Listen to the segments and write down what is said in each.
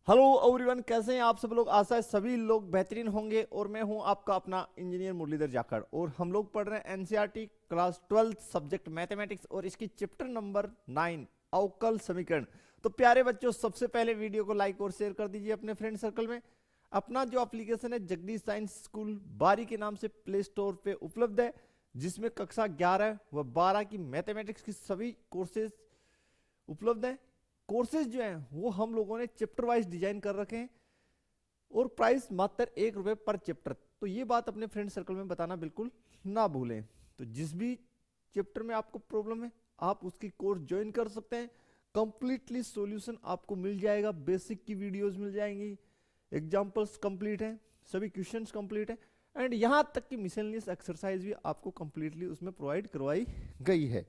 Hello everyone, कैसे हैं आप सब लोग। आशा है सभी लोग बेहतरीन होंगे और मैं हूं आपका अपना इंजीनियर मुरलीधर जाखड़ और हम लोग पढ़ रहे हैं एनसीईआरटी क्लास 12 सब्जेक्ट मैथमेटिक्स और इसकी चैप्टर नंबर 9 अवकल समीकरण। तो प्यारे बच्चों, सबसे पहले वीडियो को लाइक और शेयर कर दीजिए अपने फ्रेंड सर्कल में। अपना जो एप्लीकेशन है जगदीश साइंस स्कूल बारी के नाम से प्ले स्टोर पे उपलब्ध है, जिसमें कक्षा 11 व 12 की मैथमेटिक्स की सभी कोर्सेज उपलब्ध हैं। कोर्सेज जो हैं वो हम लोगों ने चैप्टर वाइज डिजाइन कर रखे हैं और प्राइस मात्र ₹1 पर चैप्टर। तो ये बात अपने फ्रेंड सर्कल में बताना बिल्कुल ना भूलें। तो जिस भी चैप्टर में आपको प्रॉब्लम है आप उसकी कोर्स ज्वाइन कर सकते हैं। कंप्लीटली सॉल्यूशन आपको मिल जाएगा, बेसिक की वीडियोस मिल जाएंगी, एग्जांपल्स कंप्लीट हैं, सभी क्वेश्चंस कंप्लीट हैं एंड यहां तक कि मिसलेनियस एक्सरसाइज भी आपको कंप्लीटली उसमें प्रोवाइड करवाई गई है।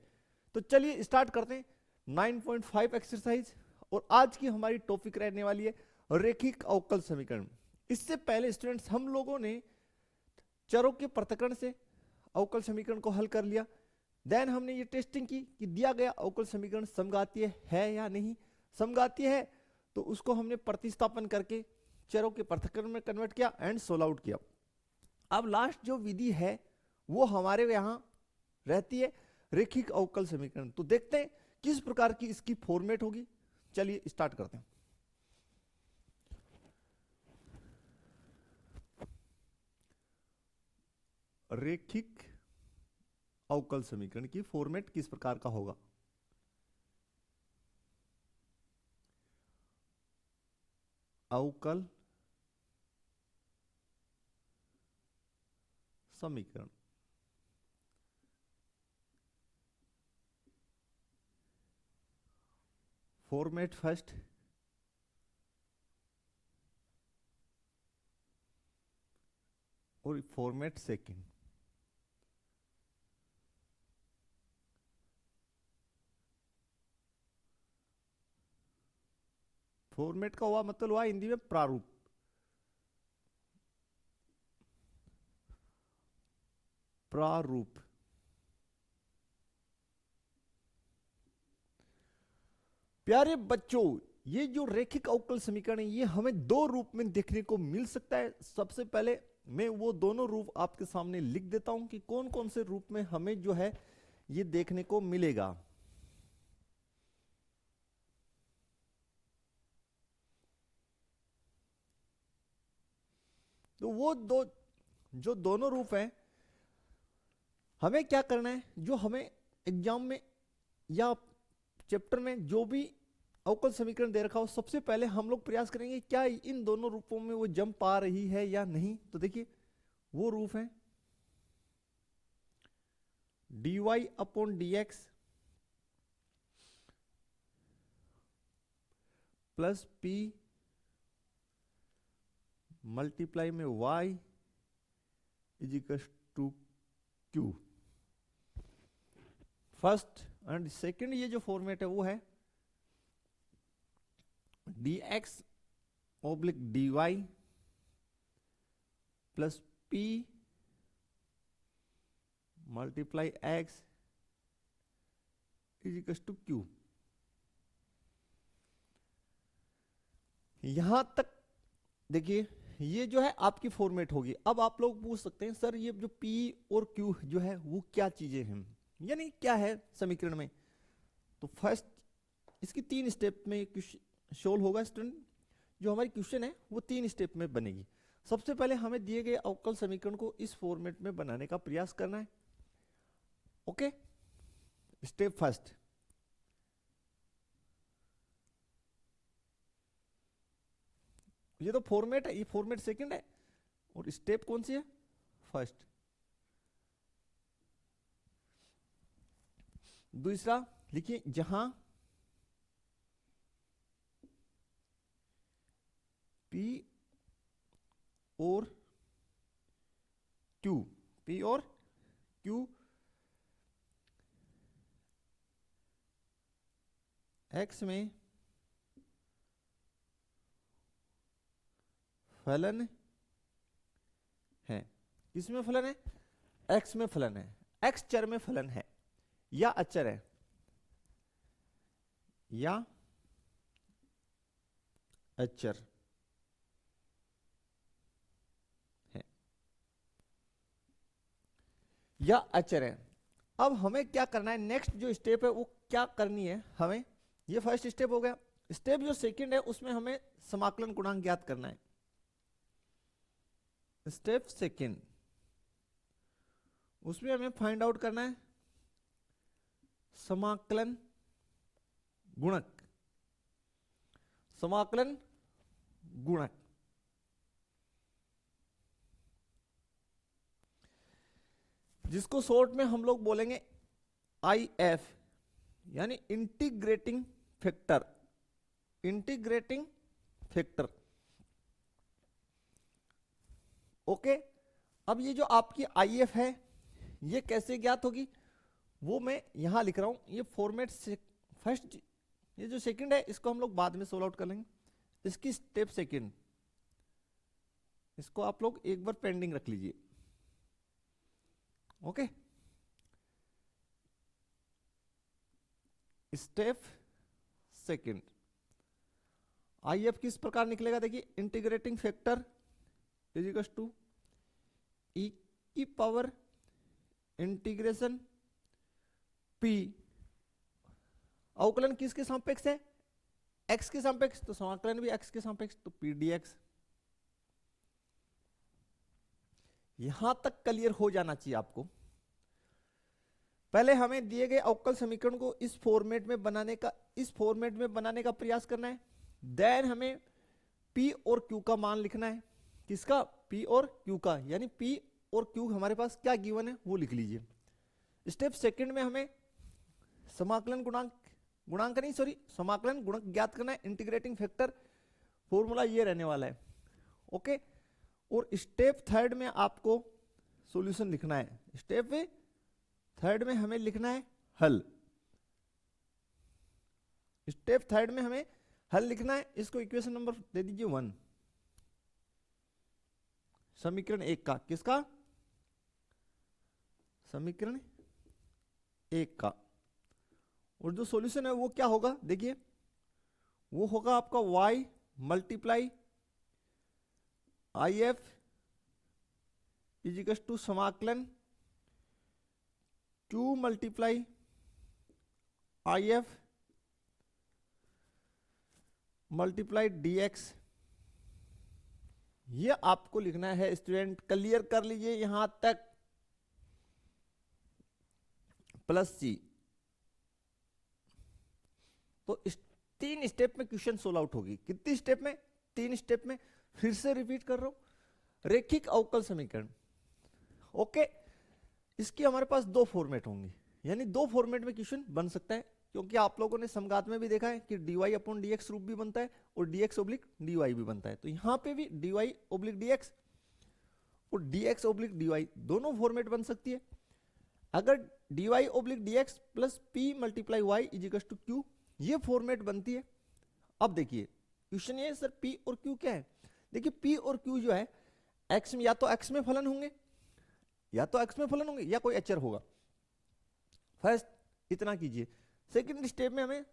तो चलिए स्टार्ट करते हैं 9.5 एक्सरसाइज। और आज की हमारी टॉपिक रहने वाली है रेखिक अवकल समीकरण। इससे पहले स्टूडेंट्स हम लोगों ने चरों के पृथक्करण से अवकल समीकरण को हल कर लिया। देन हमने ये टेस्टिंग की कि दिया गया अवकल समीकरण समघातीय है या नहीं। समघातीय है तो उसको हमने प्रतिस्थापन करके चरों के पृथक्करण में कन्वर्ट किया एंड सोल्व आउट किया। अब लास्ट जो विधि है वो हमारे यहां रहती है रेखिक अवकल समीकरण। तो देखते हैं किस प्रकार की इसकी फॉर्मेट होगी। चलिए स्टार्ट करते हैं। रेखिक अवकल समीकरण की फॉर्मेट किस प्रकार का होगा। अवकल समीकरण फॉर्मेट फर्स्ट, और फॉर्मेट सेकंड। फॉर्मेट का हुआ मतलब हुआ हिंदी में प्रारूप। प्रारूप प्यारे बच्चों, ये जो रेखिक अवकल समीकरण है ये हमें दो रूप में देखने को मिल सकता है। सबसे पहले मैं वो दोनों रूप आपके सामने लिख देता हूं कि कौन कौन से रूप में हमें जो है ये देखने को मिलेगा। तो वो दो जो दोनों रूप हैं हमें क्या करना है, जो हमें एग्जाम में या चैप्टर में जो भी अवकल समीकरण दे रखा हो सबसे पहले हम लोग प्रयास करेंगे क्या इन दोनों रूपों में वो जंप आ रही है या नहीं। तो देखिए वो रूप है dy/dx प्लस p मल्टीप्लाई में y is equal to q। First and second ये जो फॉर्मेट है वो है dx/dy plus p multiply x is equal to q। यहां तक देखिए ये जो है आपकी फॉर्मेट होगी। अब आप लोग पूछ सकते हैं सर ये जो p और q जो है वो क्या चीजें हैं, यानी क्या है समीकरण में। तो फर्स्ट इसकी 3 स्टेप में सोल्व होगा स्टूडेंट। जो हमारी क्वेश्चन है वो 3 स्टेप में बनेगी। सबसे पहले हमें दिए गए अवकल समीकरण को इस फॉर्मेट में बनाने का प्रयास करना है। ओके, स्टेप फर्स्ट, ये तो फॉर्मेट है, ये फॉर्मेट सेकंड है और स्टेप कौन सी है, फर्स्ट। दूसरा लिखिए जहां P और Q, P और Q x में फलन है। किसमें फलन है, x में फलन है। x चर में फलन है या अचर है या अचर है या अचर है। अब हमें क्या करना है, नेक्स्ट जो स्टेप है वो क्या करनी है हमें, ये फर्स्ट स्टेप हो गया। स्टेप जो सेकंड है उसमें हमें समाकलन गुणांक ज्ञात करना है। स्टेप सेकंड, उसमें हमें फाइंड आउट करना है समाकलन गुणक, समाकलन गुणक। जिसको शॉर्ट में हम लोग बोलेंगे IF, यानी integrating factor, integrating factor. Okay, अब ये जो आपकी IF है ये कैसे ज्ञात होगी वो मैं यहां लिख रहा हूं। ये फॉर्मेट से फर्स्ट, ये जो सेकंड है इसको हम लोग बाद में सोल्व आउट कर लेंगे। इसकी स्टेप सेकंड, इसको आप लोग एक बार पेंडिंग रख लीजिए। ओके, स्टेप सेकंड IF किस प्रकार निकलेगा, देखिए integrating factor is equal to e की पावर इंटीग्रेशन P, अवकलन किसके सापेक्ष है, x के सापेक्ष, तो समाकलन भी x के सापेक्ष, तो P dx। यहां तक क्लियर हो जाना चाहिए आपको। पहले हमें दिए गए अवकल समीकरण को इस फॉर्मेट में बनाने का, इस फॉर्मेट में बनाने का प्रयास करना है। देन हमें P और Q का मान लिखना है। किसका, P और Q का, यानी P और Q हमारे पास क्या गिवन है वो लिख लीजिए। स्टेप सेकंड में हमें समाकलन गुणांक नहीं सॉरी समाकलन गुणक ज्ञात करना है, इंटीग्रेटिंग फैक्टर फॉर्मूला ये रहने वाला है। ओके, और स्टेप थर्ड में आपको सॉल्यूशन लिखना है। स्टेप थर्ड में हमें लिखना है हल। स्टेप थर्ड में हमें हल लिखना है। इसको इक्वेशन नंबर दे दीजिए 1, समीकरण 1 का। किसका, समीकरण 1 का। और जो सॉल्यूशन है वो क्या होगा, देखिए वो होगा आपका y multiply IF is equal to समाकलन Q multiply IF multiply DX। ये आपको लिखना है स्टूडेंट, क्लियर कर लीजिए यहां तक, प्लस C। तो इस 3 स्टेप में क्वेश्चन सोल्व आउट होगी। कितनी स्टेप में, 3 स्टेप में। फिर से रिपीट कर रहा हूं, रेखिक अवकल समीकरण। ओके, इसकी हमारे पास 2 फॉर्मेट होंगे, यानी 2 फॉर्मेट में क्वेश्चन बन सकता है। क्योंकि आप लोगों ने समघात में भी देखा है कि dy अपॉन dx रूप भी बनता है और dx ओब्लिक dy भी बनता है। तो यहां पे भी dy ओब्लिक dx और dx ओब्लिक dy दोनों फॉर्मेट बन सकती है। अगर dy oblique dx plus p multiply y is equal to q, ये फॉर्मेट बनती है। अब देखिए क्वेश्चन ये सर p और q क्या है, देखिए p और q जो है x में, या तो x में फलन होंगे, या तो x में फलन होंगे, या कोई अचर होगा। फर्स्ट इतना कीजिए। सेकंड स्टेप में हमें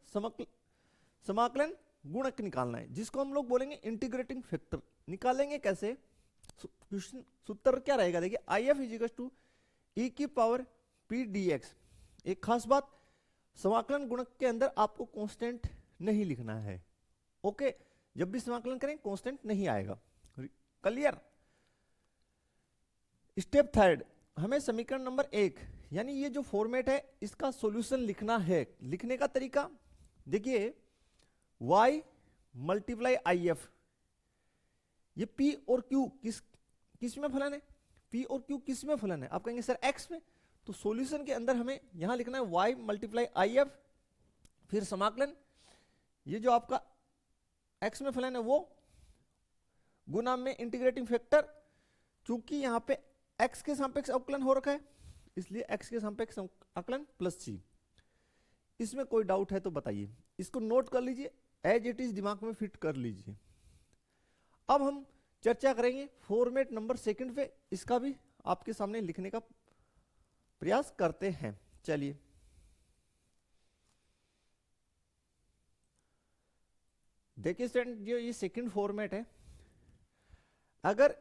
समाकलन गुणक निकालना है, जिसको हम लोग बोलेंगे इंटीग्रेटिंग फैक्टर। निकालेंगे कैसे, क्वेश्चन सूत्र क्या रहेगा, देखिए IF is equal to e की पावर P dx। एक खास बात, समाकलन गुणक के अंदर आपको कांस्टेंट नहीं लिखना है। ओके, जब भी समाकलन करें कांस्टेंट नहीं आएगा। क्लियर। स्टेप थर्ड, हमें समीकरण नंबर 1, यानी ये जो फॉर्मेट है इसका सॉल्यूशन लिखना है। लिखने का तरीका देखिए, y मल्टीप्लाई IF, ये P और Q किस में फलन है, P और Q किस में फलन है, आप कहेंगे सर x में। तो सॉल्यूशन के अंदर हमें यहां लिखना है y मल्टीप्लाई IF, फिर समाकलन, ये जो आपका x में फलन है वो गुना में इंटीग्रेटिंग फैक्टर। चूंकि यहां पे x के सापेक्ष अवकलन हो रखा है इसलिए x के सापेक्ष अवकलन प्लस c। इसमें कोई डाउट है तो बताइए, इसको नोट कर लीजिए, एज इट इज दिमाग में फिट कर लीजिए। अब हम चर्चा करेंगे फॉर्मेट नंबर 2 पे, इसका भी आपके सामने लिखने का प्रयास करते हैं। चलिए, देखिए स्टूडेंट, जो ये सेकंड फॉर्मेट है, अगर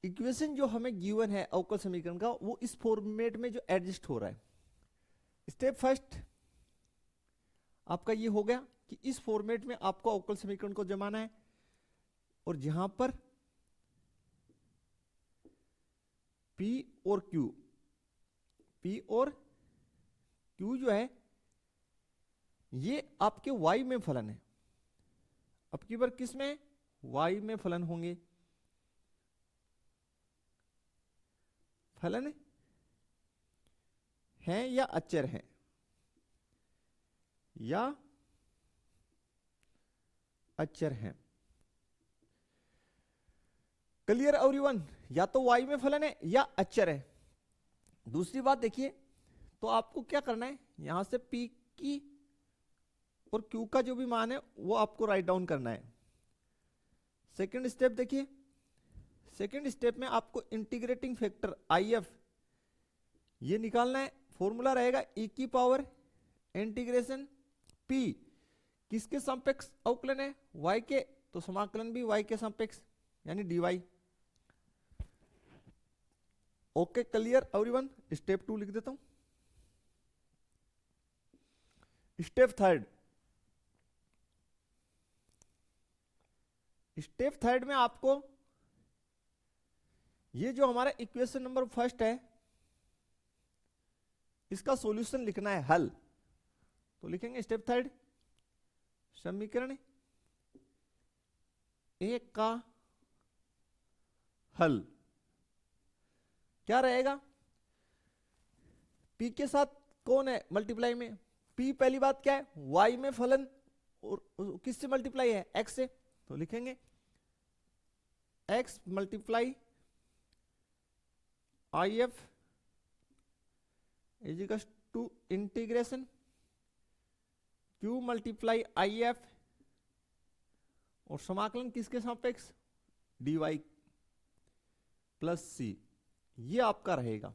इक्वेशन जो हमें गिवन है अवकल समीकरण का, वो इस फॉर्मेट में जो एडजस्ट हो रहा है, स्टेप फर्स्ट आपका ये हो गया कि इस फॉर्मेट में आपको अवकल समीकरण को जमाना है, और जहां पर P और Q जो है ये आपके y में फलन है। अब की बार किस में? y में फलन होंगे। फलन है या अचर है? या अचर है। Clear everyone? या तो y में फलन है या अचर है। दूसरी बात देखिए, तो आपको क्या करना है, यहां से P की और Q का जो भी मान है वो आपको राइट डाउन करना है। सेकंड स्टेप देखिए, सेकंड स्टेप में आपको इंटीग्रेटिंग फैक्टर IF ये निकालना है। फॉर्मूला रहेगा e की पावर इंटीग्रेशन P किसके सापेक्ष अवकलन है? y के, तो समाकलन भी y के सापेक्ष यानी dy। Okay clear everyone? Step 2 लिख देता हूं। स्टेप थर्ड में आपको ये जो हमारा इक्वेशन नंबर फर्स्ट है इसका सॉल्यूशन लिखना है, हल। तो लिखेंगे स्टेप थर्ड, समीकरण एक का हल। क्या रहेगा? P के साथ कौन है मल्टीप्लाई में? P पहली बात क्या है? Y में फलन, और किससे मल्टीप्लाई है? X से। तो लिखेंगे X multiply IF is equal to integration Q multiply IF और समाकलन किसके सापेक्ष? dy plus C। ये आपका रहेगा।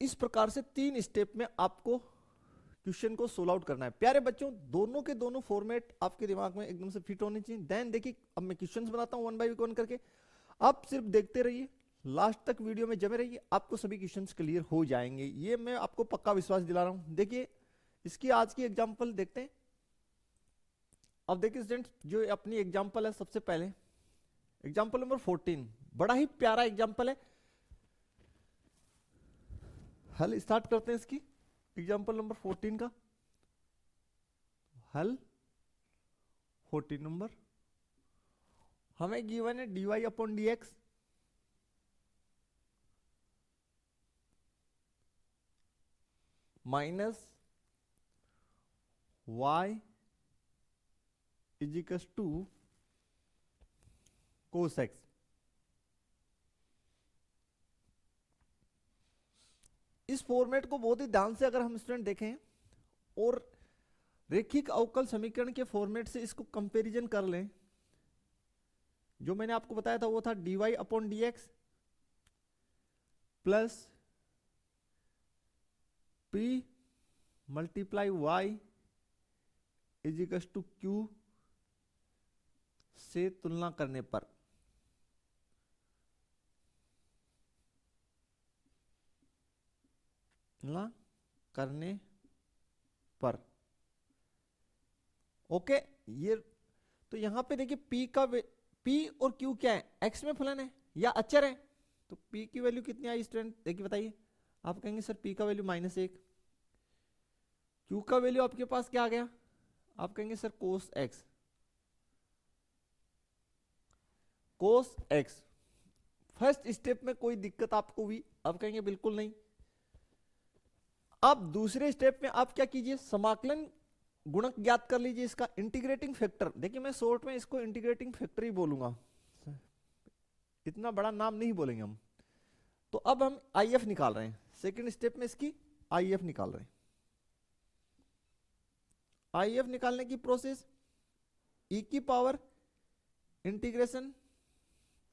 इस प्रकार से 3 स्टेप में आपको क्वेश्चन को सोल्व आउट करना है। प्यारे बच्चों, दोनों के दोनों फॉर्मेट आपके दिमाग में एकदम से फिट होने चाहिए। देन देखिए, अब मैं क्वेश्चंस बनाता हूं 1 बाय 1 करके, आप सिर्फ देखते रहिए, लास्ट तक वीडियो में जमे रहिए, आपको सभी क्वेश्चंस क्लियर हो जाएंगे। ये मैं आपको पक्का विश्वास दिला रहा हूं। देखिए इसकी आज की एग्जाम्पल देखते हैं। अब देखिए स्टूडेंट्स, जो अपनी एग्जाम्पल है, सबसे पहले एग्जाम्पल नंबर 14, बड़ा ही प्यारा एग्जाम्पल है। हल स्टार्ट करते हैं इसकी, एग्जाम्पल नंबर 14 का हल। 14 नंबर हमें गिवन है dy upon dx minus y is equal to cos x। इस फॉर्मेट को बहुत ही ध्यान से अगर हम स्टूडेंट देखें और रेखिक अवकल समीकरण के फॉर्मेट से इसको कंपैरिजन कर लें, जो मैंने आपको बताया था वो था dy upon dx plus p multiply y is equal to q से तुलना करने पर ओके। ये तो यहां पे देखिए P और Q क्या है? x में फलन है या अचर है? तो P की वैल्यू कितनी आई स्टूडेंट? देखिए बताइए। आप कहेंगे सर P का वैल्यू -1, Q का वैल्यू आपके पास क्या आ गया? आप कहेंगे सर कोस x। फर्स्ट स्टेप में कोई दिक्कत आपको हुई? आप कहेंगे बिल्कुल नहीं। अब दूसरे स्टेप में आप क्या कीजिए, समाकलन गुणक ज्ञात कर लीजिए इसका, इंटीग्रेटिंग फैक्टर। देखिए मैं शॉर्ट में इसको इंटीग्रेटिंग फैक्टर ही बोलूंगा, इतना बड़ा नाम नहीं बोलेंगे हम। तो अब हम IF निकाल रहे हैं, सेकंड स्टेप में इसकी IF निकाल रहे हैं। IF निकालने की प्रोसेस, e की पावर इंटीग्रेशन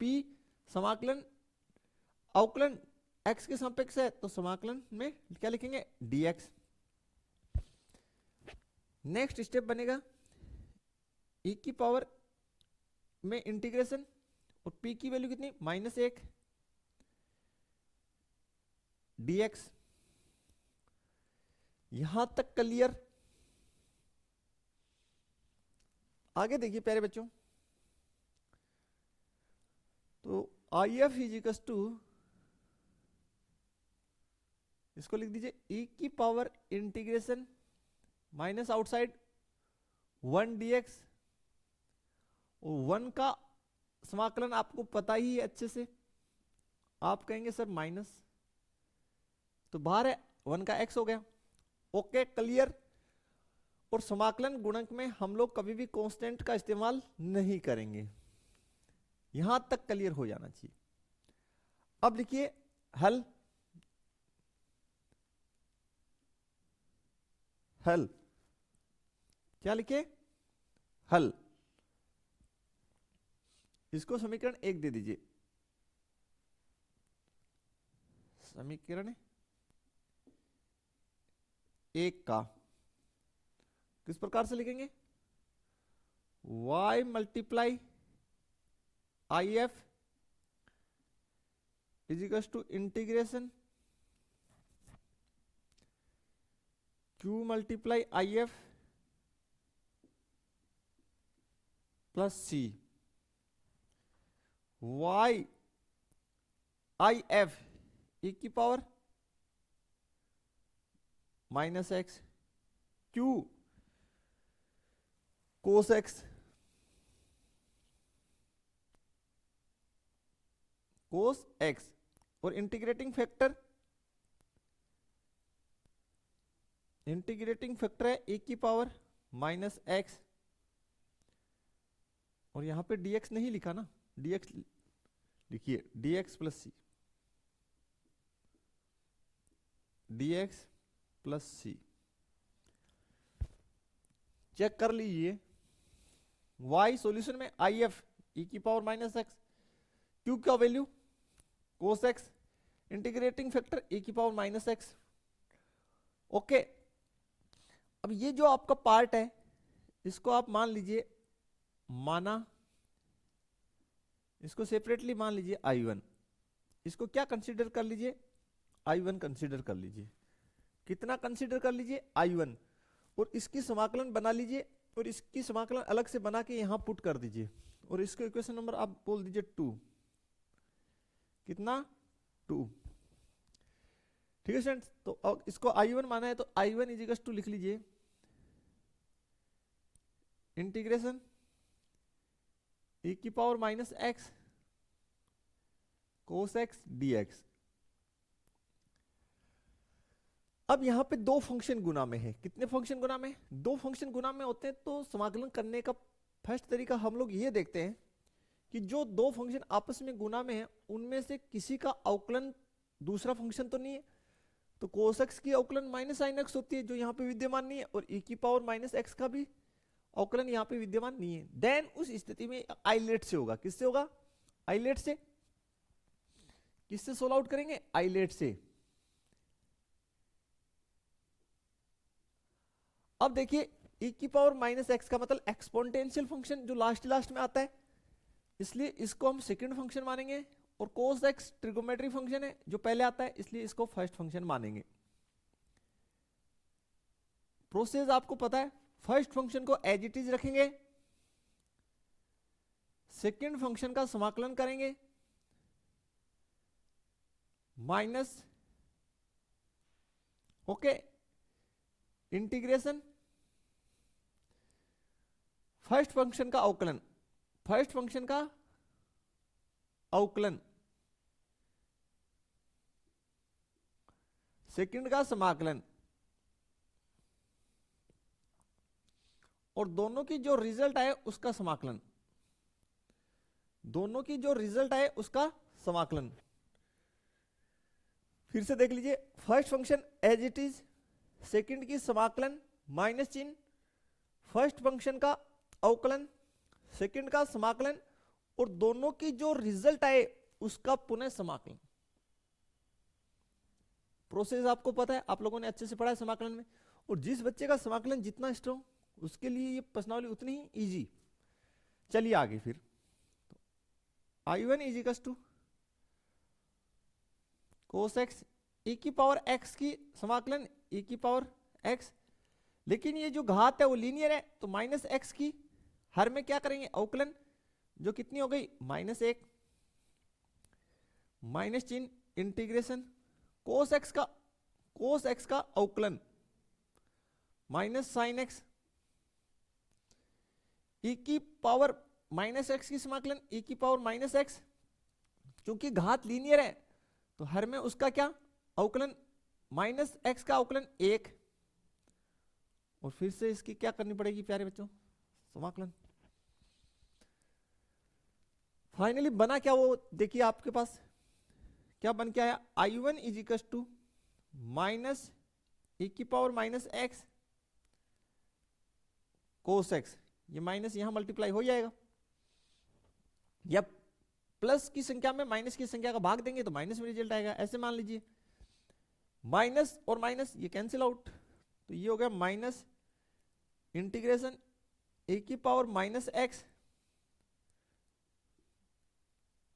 P समाकलन अवकलन x के सापेक्ष है, तो समाकलन में क्या लिखेंगे? dx। नेक्स्ट स्टेप बनेगा e की पावर में इंटीग्रेशन, और p की वैल्यू कितनी, -1 dx। यहां तक क्लियर। आगे देखिए प्यारे बच्चों, तो आई एफ इजिकल्स टू, इसको लिख दीजिए e की power integration minus outside 1 dx, और 1 का समाकलन आपको पता ही है अच्छे से, आप कहेंगे सर माइनस, तो बाहर है 1 का x हो गया। Okay clear. और समाकलन गुणक में हम लोग कभी भी कांस्टेंट का इस्तेमाल नहीं करेंगे, यहां तक क्लियर हो जाना चाहिए। अब लिखिए हल, हल क्या लिखे, हल। इसको समीकरण 1 दे दीजिए, समीकरण 1 का किस प्रकार से लिखेंगे, y multiply I F is equals to integration q multiply I F plus C, y I F e की power -x, q cos x, cos x, और इंटीग्रेटिंग फैक्टर, इंटीग्रेटिंग फैक्टर है e की पावर -x, और यहां पे dx नहीं लिखा ना, dx लिखिए dx प्लस सी, dx प्लस सी। चेक कर लीजिए, y सॉल्यूशन में आई एफ e की पावर -x, q का value cos x, integrating factor e की पावर -x। ओके, अब ये जो आपका पार्ट है इसको आप मान लीजिए, माना इसको सेपरेटली मान लीजिए I1, इसको क्या कंसीडर कर लीजिए, I1 कंसीडर कर लीजिए। कितना कंसीडर कर लीजिए, I1, और इसकी समाकलन बना लीजिए, और इसकी समाकलन अलग से बना के यहां पुट कर दीजिए, और इसको इक्वेशन नंबर आप बोल दीजिए 2, कितना 2। ठीक है स्टूडेंट्स, तो इसको I1 माना है तो I1 इजिकल्स टू लिख लीजिए इंटीग्रेशन e की power -x cos x dx। अब यहां पे दो फंक्शन गुना में है, कितने फंक्शन गुना में, दो फंक्शन गुना में होते हैं, तो समाकलन करने का फर्स्ट तरीका हम लोग ये देखते हैं कि जो दो फंक्शन आपस में गुना में है उनमें से किसी का अवकलन दूसरा फंक्शन तो नहीं है, तो cos x की अवकलन -sin x होती है जो यहाँ पे विद्यमान नहीं है, और e की पावर -x का भी अवकलन यहाँ पे विद्यमान नहीं है। देन उस स्थिति में आइलेट से होगा, किससे होगा, आइलेट से। किससे सोल्व आउट करेंगे, आइलेट से। अब देखिए e की पावर -x का मतलब एक्सपोनेंशियल फंक्शन जो लास्ट में आता है, इसलिए इसको हम सेकंड फंक्शन मानेंगे, और cos x ट्रिगोमेट्री फंक्शन है जो पहले आता है, इसलिए इसको फर्स्ट फंक्शन मानेंगे। प्रोसेस आपको पता है, फर्स्ट फंक्शन को एज इट इज रखेंगे, सेकंड फंक्शन का समाकलन करेंगे minus, okay, integration first function का अवकलन, फर्स्ट फंक्शन का अवकलन, सेकंड का समाकलन, और दोनों की जो रिजल्ट आए उसका समाकलन, दोनों की जो रिजल्ट आए उसका समाकलन। फिर से देख लीजिए, first function as it is, second की समाकलन माइनस चिन्ह, फर्स्ट फंक्शन का अवकलन, सेकंड का समाकलन, और दोनों की जो रिजल्ट आए उसका पुनः समाकलन। प्रोसेस आपको पता है, आप लोगों ने अच्छे से पढ़ा है समाकलन में, और जिस बच्चे का समाकलन जितना स्ट्रॉन्ग उसके लिए ये प्रश्नावली उतनी ही इजी। चलिए आगे फिर, I1 is equal to cos X e की पावर x की समाकलन e की पावर x, लेकिन ये जो घात है वो लीनियर है, तो माइनस एक्स की हर में क्या करेंगे अवकलन, जो कितनी हो गई -1 माइनस चिन्ह इंटीग्रेशन कोस एक्स का अवकलन माइनस साइन एक्स e की पावर माइनस एक्स की समाकलन e की पावर माइनस एक्स, क्योंकि घात लीनियर है तो हर में उसका क्या अवकलन माइनस एक्स का अवकलन 1, और फिर से इसकी क्या करनी पड़ेगी प्यारे बच्चों समाकलन। फाइनली बना क्या वो देखिए आपके पास क्या बन के आया, I1 is equal to minus e की power minus x cos X, ये माइनस यहां मल्टीप्लाई हो जाएगा, या प्लस की संख्या में माइनस की संख्या का भाग देंगे तो माइनस में रिजल्ट आएगा, ऐसे मान लीजिए माइनस और माइनस ये कैंसिल आउट, तो ये हो गया माइनस इंटीग्रेशन e की power minus x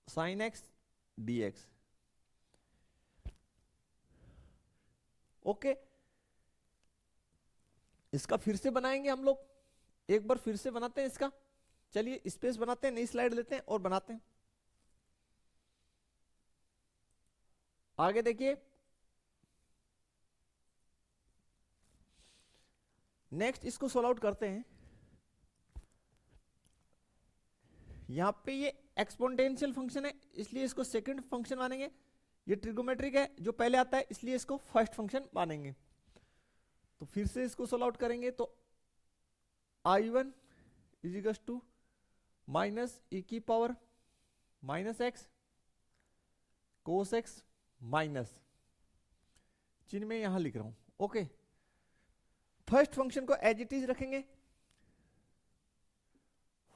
sine x dx। Okay, इसका फिर से बनाएंगे हम लोग, एक बार फिर से बनाते हैं इसका, चलिए स्पेस बनाते हैं, नई स्लाइड लेते हैं और बनाते हैं। आगे देखिए, नेक्स्ट इसको सोल्व आउट करते हैं। यहां पे ये एक्सपोनेंशियल फंक्शन है इसलिए इसको सेकंड फंक्शन मानेंगे, ये ट्रिगोमेट्रिक है जो पहले आता है इसलिए इसको फर्स्ट फंक्शन मानेंगे। तो फिर से इसको सोल्व आउट करेंगे तो I1 is equal to minus e की power minus x cos X minus चिन्ह में यहां लिख रहा हूं। ओके, फर्स्ट फंक्शन को एज इट इज रखेंगे,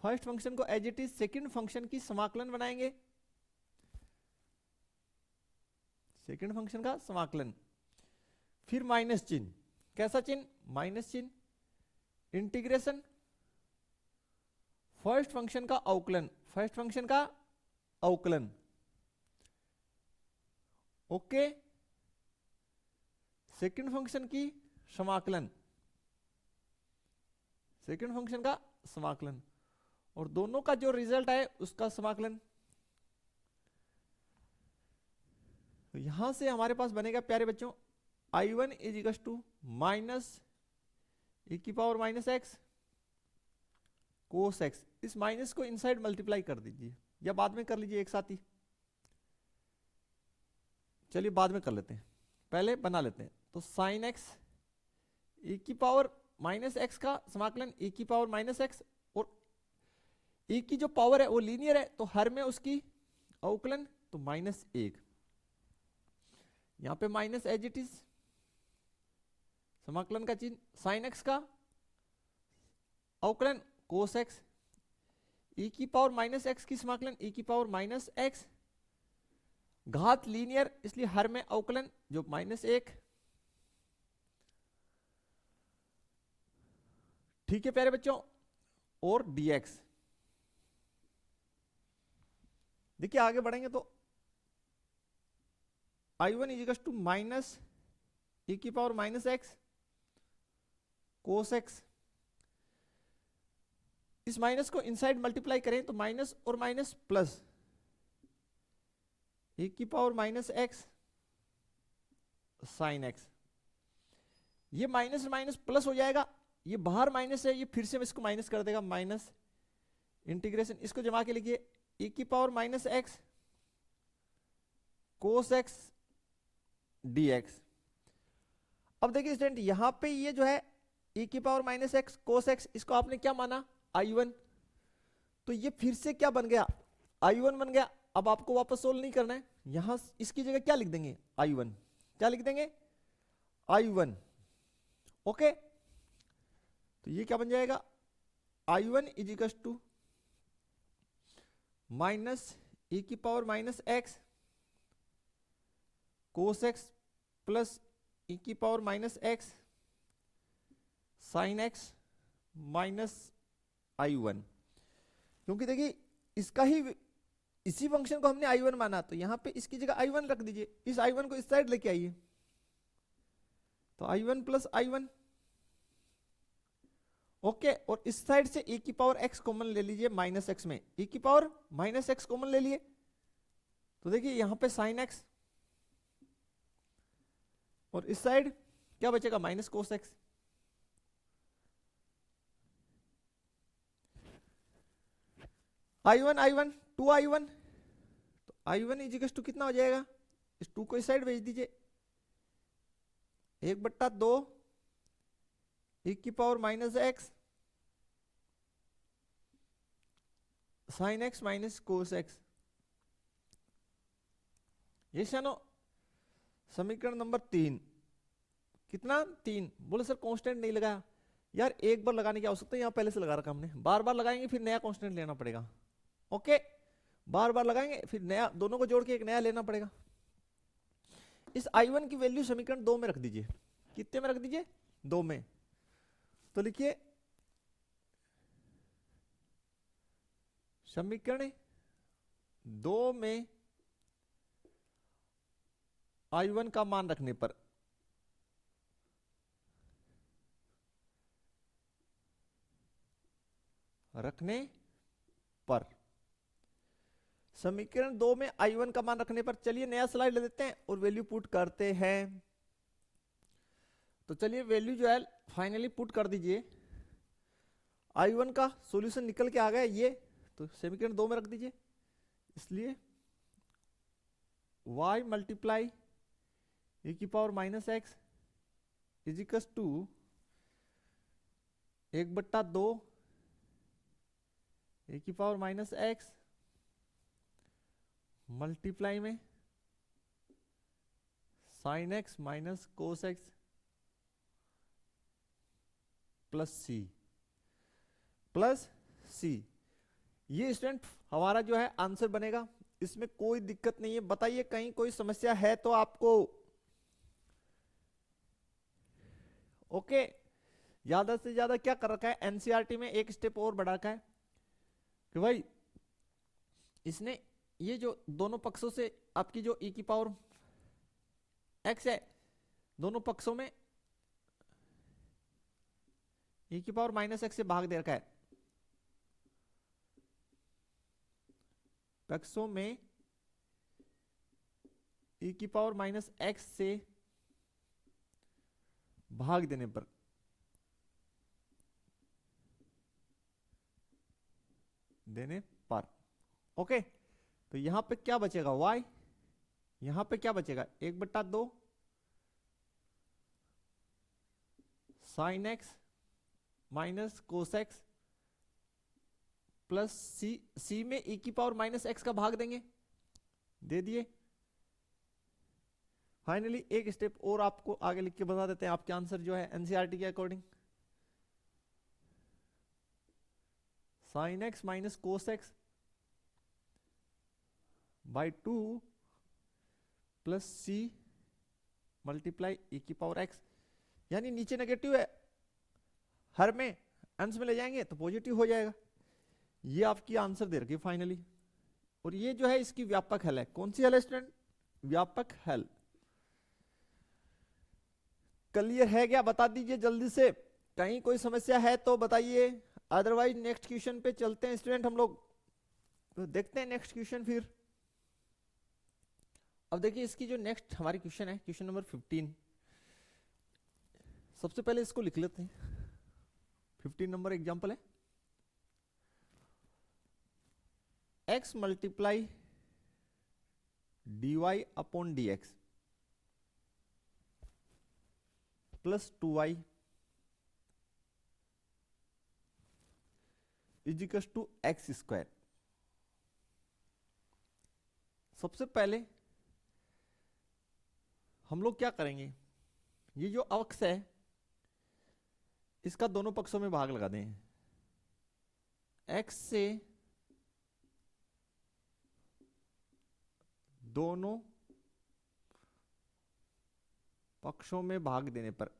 फर्स्ट फंक्शन को as it is second function की समाकलन बनाएंगे, सेकेंड फंक्शन का समाकलन, फिर माइनस चिन्ह, कैसा चिन्ह माइनस चिन्ह इंटीग्रेशन फर्स्ट फंक्शन का अवकलन, फर्स्ट फंक्शन का अवकलन। ओके, सेकेंड फंक्शन की समाकलन, सेकेंड फंक्शन का समाकलन, और दोनों का जो रिजल्ट आए उसका समाकलन। तो यहां से हमारे पास बनेगा प्यारे बच्चों I1 is equal to minus e की power minus x cos x, इस माइनस को इनसाइड मल्टीप्लाई कर दीजिए या बाद में कर लीजिए एक साथ ही, चलिए बाद में कर लेते हैं, पहले बना लेते हैं। तो साइन एक्स e की पावर माइनस एक्स का समाकलन e की पावर माइनस एक्स, और e की जो पावर है वो लीनियर है तो हर में उसकी अवकलन तो -1, यहां पे माइनस एज इट इज समाकलन का चिन्ह, साइन एक्स का अवकलन कोस एक्स, e की पावर माइनस एक्स की समाकलन e की पावर माइनस एक्स, घात लीनियर इसलिए हर में अवकलन जो -1। ठीक है प्यारे बच्चों, और dx। देखिए आगे बढ़ेंगे तो I1 is equal to minus e की power minus x cos x, इस माइनस को इनसाइड मल्टीप्लाई करें तो माइनस और माइनस प्लस e की power minus x sine x, ये माइनस माइनस प्लस हो जाएगा, ये बाहर माइनस है ये फिर से इसको माइनस कर देगा, माइनस इंटीग्रेशन, इसको जमा के लिखिए e की power minus x cos x dx। अब देखिए स्टूडेंट यहां पे ये जो है e की power minus x cos x, इसको आपने क्या माना I1, तो ये फिर से क्या बन गया I1 बन गया। अब आपको वापस सोल्व नहीं करना है, यहां इसकी जगह क्या लिख देंगे I1, क्या लिख देंगे I1। ओके, तो ये क्या बन जाएगा I1 is equal to minus e की power minus x cos x plus e की power minus x sine x minus I1, क्योंकि देखिए इसका ही इसी फंक्शन को हमने i1 माना, तो यहां पे इसकी जगह i1 रख दीजिए, इस i1 को इस साइड लेके आइए, तो i1 प्लस i1। ओके, और इस साइड से e की पावर x कॉमन ले लीजिए, माइनस x में e की पावर माइनस x कॉमन ले लिए, तो देखिए यहां पे साइन x, और इस साइड क्या बचेगा, minus cos x। i1 2i1, तो i1 इजिकल्स टू कितना हो जाएगा, इस 2 को इस साइड भेज दीजिए, 1/2 e की power minus x sine x minus cos x। ये शानो समीकरण नंबर 3। कितना, 3। बोले सर कांस्टेंट नहीं लगाया, यार एक बार लगाने की आवश्यकता है, यहाँ पहले से लगा रखा हमने, बार बार लगाएंगे फिर नया कांस्टेंट लेना पड़ेगा। ओके, बार बार लगाएंगे फिर नया, दोनों को जोड़ के एक नया लेना पड़ेगा। इस i1 की वैल्यू समीकरण 2 में रख दीजिए, कितने में रख दीजिए, 2 में। तो लिखिए समीकरण 2 में i1 का मान रखने पर समीकरण 2 में i1 का मान रखने पर, चलिए नया स्लाइड ले लेते हैं और वैल्यू पुट करते हैं। तो चलिए वैल्यू जो है फाइनली पुट कर दीजिए, i1 का सॉल्यूशन निकल के आ गया ये, तो समीकरण 2 में रख दीजिए, इसलिए y मल्टीप्लाई e की power minus x is equals to 1/2 e की पावर माइनस x मल्टीप्लाई में sine x minus cos x plus c. ये स्टूडेंट हमारा जो है आंसर बनेगा, इसमें कोई दिक्कत नहीं है। बताइए कहीं कोई समस्या है तो आपको। ओके, ज्यादा से ज्यादा क्या कर रखा है एनसीईआरटी में, एक स्टेप और बढ़ा रखा है कि भाई इसने ये जो दोनों पक्षों से आपकी जो e की पावर x है, दोनों पक्षों में e की पावर माइनस x से भाग दे रखा है, पक्षों में e की पावर माइनस x से भाग देने पर ओके, तो यहां पे क्या बचेगा y, यहां पे क्या बचेगा 1/2 sine x minus cos x plus c में e की पावर माइनस x का भाग देंगे, दे दिए। फाइनली एक स्टेप और आपको आगे लिख के बता देते हैं आपके आंसर जो है एनसीईआरटी के according, sine x minus cos x by 2 plus c multiply e की पावर x, यानी नीचे नेगेटिव है, हर में अंश में ले जाएंगे तो पॉजिटिव हो जाएगा। ये आपकी आंसर दे रखी फाइनली, और ये जो है इसकी व्यापक हल है। कौन सी हल है स्टूडेंट, व्यापक हल। क्लियर है क्या, बता दीजिए जल्दी से, कहीं कोई समस्या है तो बताइए, अदरवाइज नेक्स्ट क्वेश्चन पे चलते हैं स्टूडेंट हम लोग, तो देखते हैं नेक्स्ट क्वेश्चन फिर। अब देखिए इसकी जो नेक्स्ट हमारी क्वेश्चन है, क्वेश्चन नंबर 15। सबसे पहले इसको लिख लेते हैं, 15 नंबर एग्जांपल है, x multiply dy upon dx plus 2y equals to x square. सबसे पहले हम लोग क्या करेंगे, ये जो अक्ष है इसका दोनों पक्षों में भाग लगा दें, x से दोनों पक्षों में भाग देने पर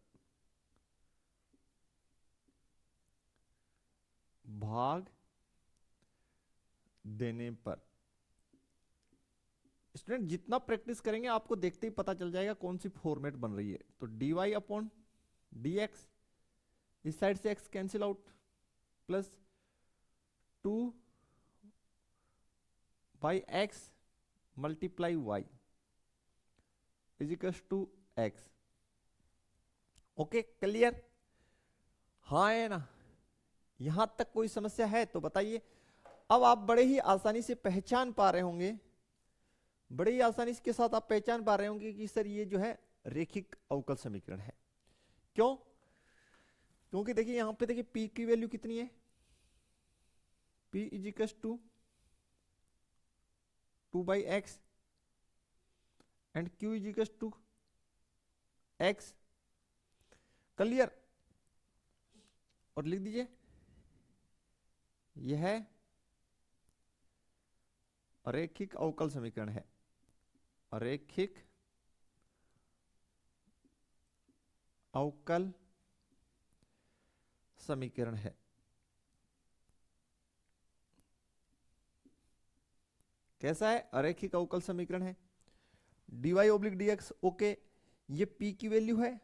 भाग देने पर। स्टूडेंट जितना प्रैक्टिस करेंगे आपको देखते ही पता चल जाएगा कौन सी फॉर्मेट बन रही है। तो dy अपॉन dx, इस साइड से x cancel out, plus 2 by x multiply y is equals to x। Okay clear? हाँ है ना? यहां तक कोई समस्या है तो बताइए। अब आप बड़े ही आसानी से पहचान पा रहे होंगे, बड़े ही आसानी के साथ आप पहचान पा रहे होंगे कि सर ये जो है रेखिक अवकल समीकरण है। क्यों? क्योंकि देखिए यहां पे देखिए p की वैल्यू कितनी है, p is equals to 2 by x and q is equals to x। Clear? और लिख दीजिए यह रैखिक अवकल समीकरण है, रैखिक अवकल समीकरण है। कैसा है? अरैखिक अवकल समीकरण है। dy ओब्लिक dx, ओके, ये p की वैल्यू है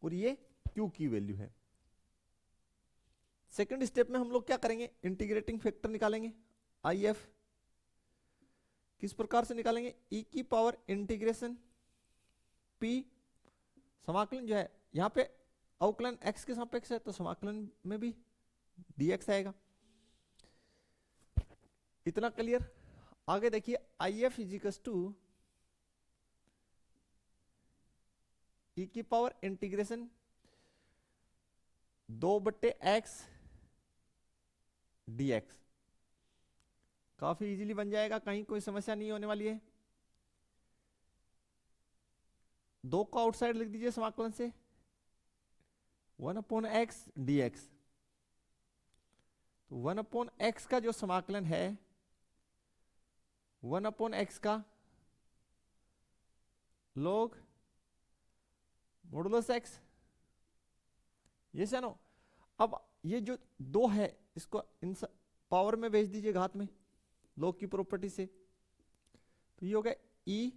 और ये q की वैल्यू है। सेकंड स्टेप में हम लोग क्या करेंगे, इंटीग्रेटिंग फैक्टर निकालेंगे। if किस प्रकार से निकालेंगे, e की पावर इंटीग्रेशन p, समाकलन जो है यहां पे अवकलन x के सापेक्ष है तो समाकलन में भी dx आएगा। इतना क्लियर? आगे देखिए if इजिकल्स टू e की पावर इंटीग्रेशन 2/x dx, काफी इजीली बन जाएगा, कहीं कोई समस्या नहीं होने वाली है। 2 को आउटसाइड लिख दीजिए समाकलन से, 1/x dx। तो 1/x का जो समाकलन है 1/x का log मॉडुलस x, ये से नो। अब ये जो 2 है इसको इन पावर में भेज दीजिए घात में, log की प्रॉपर्टी से, तो ये हो गया e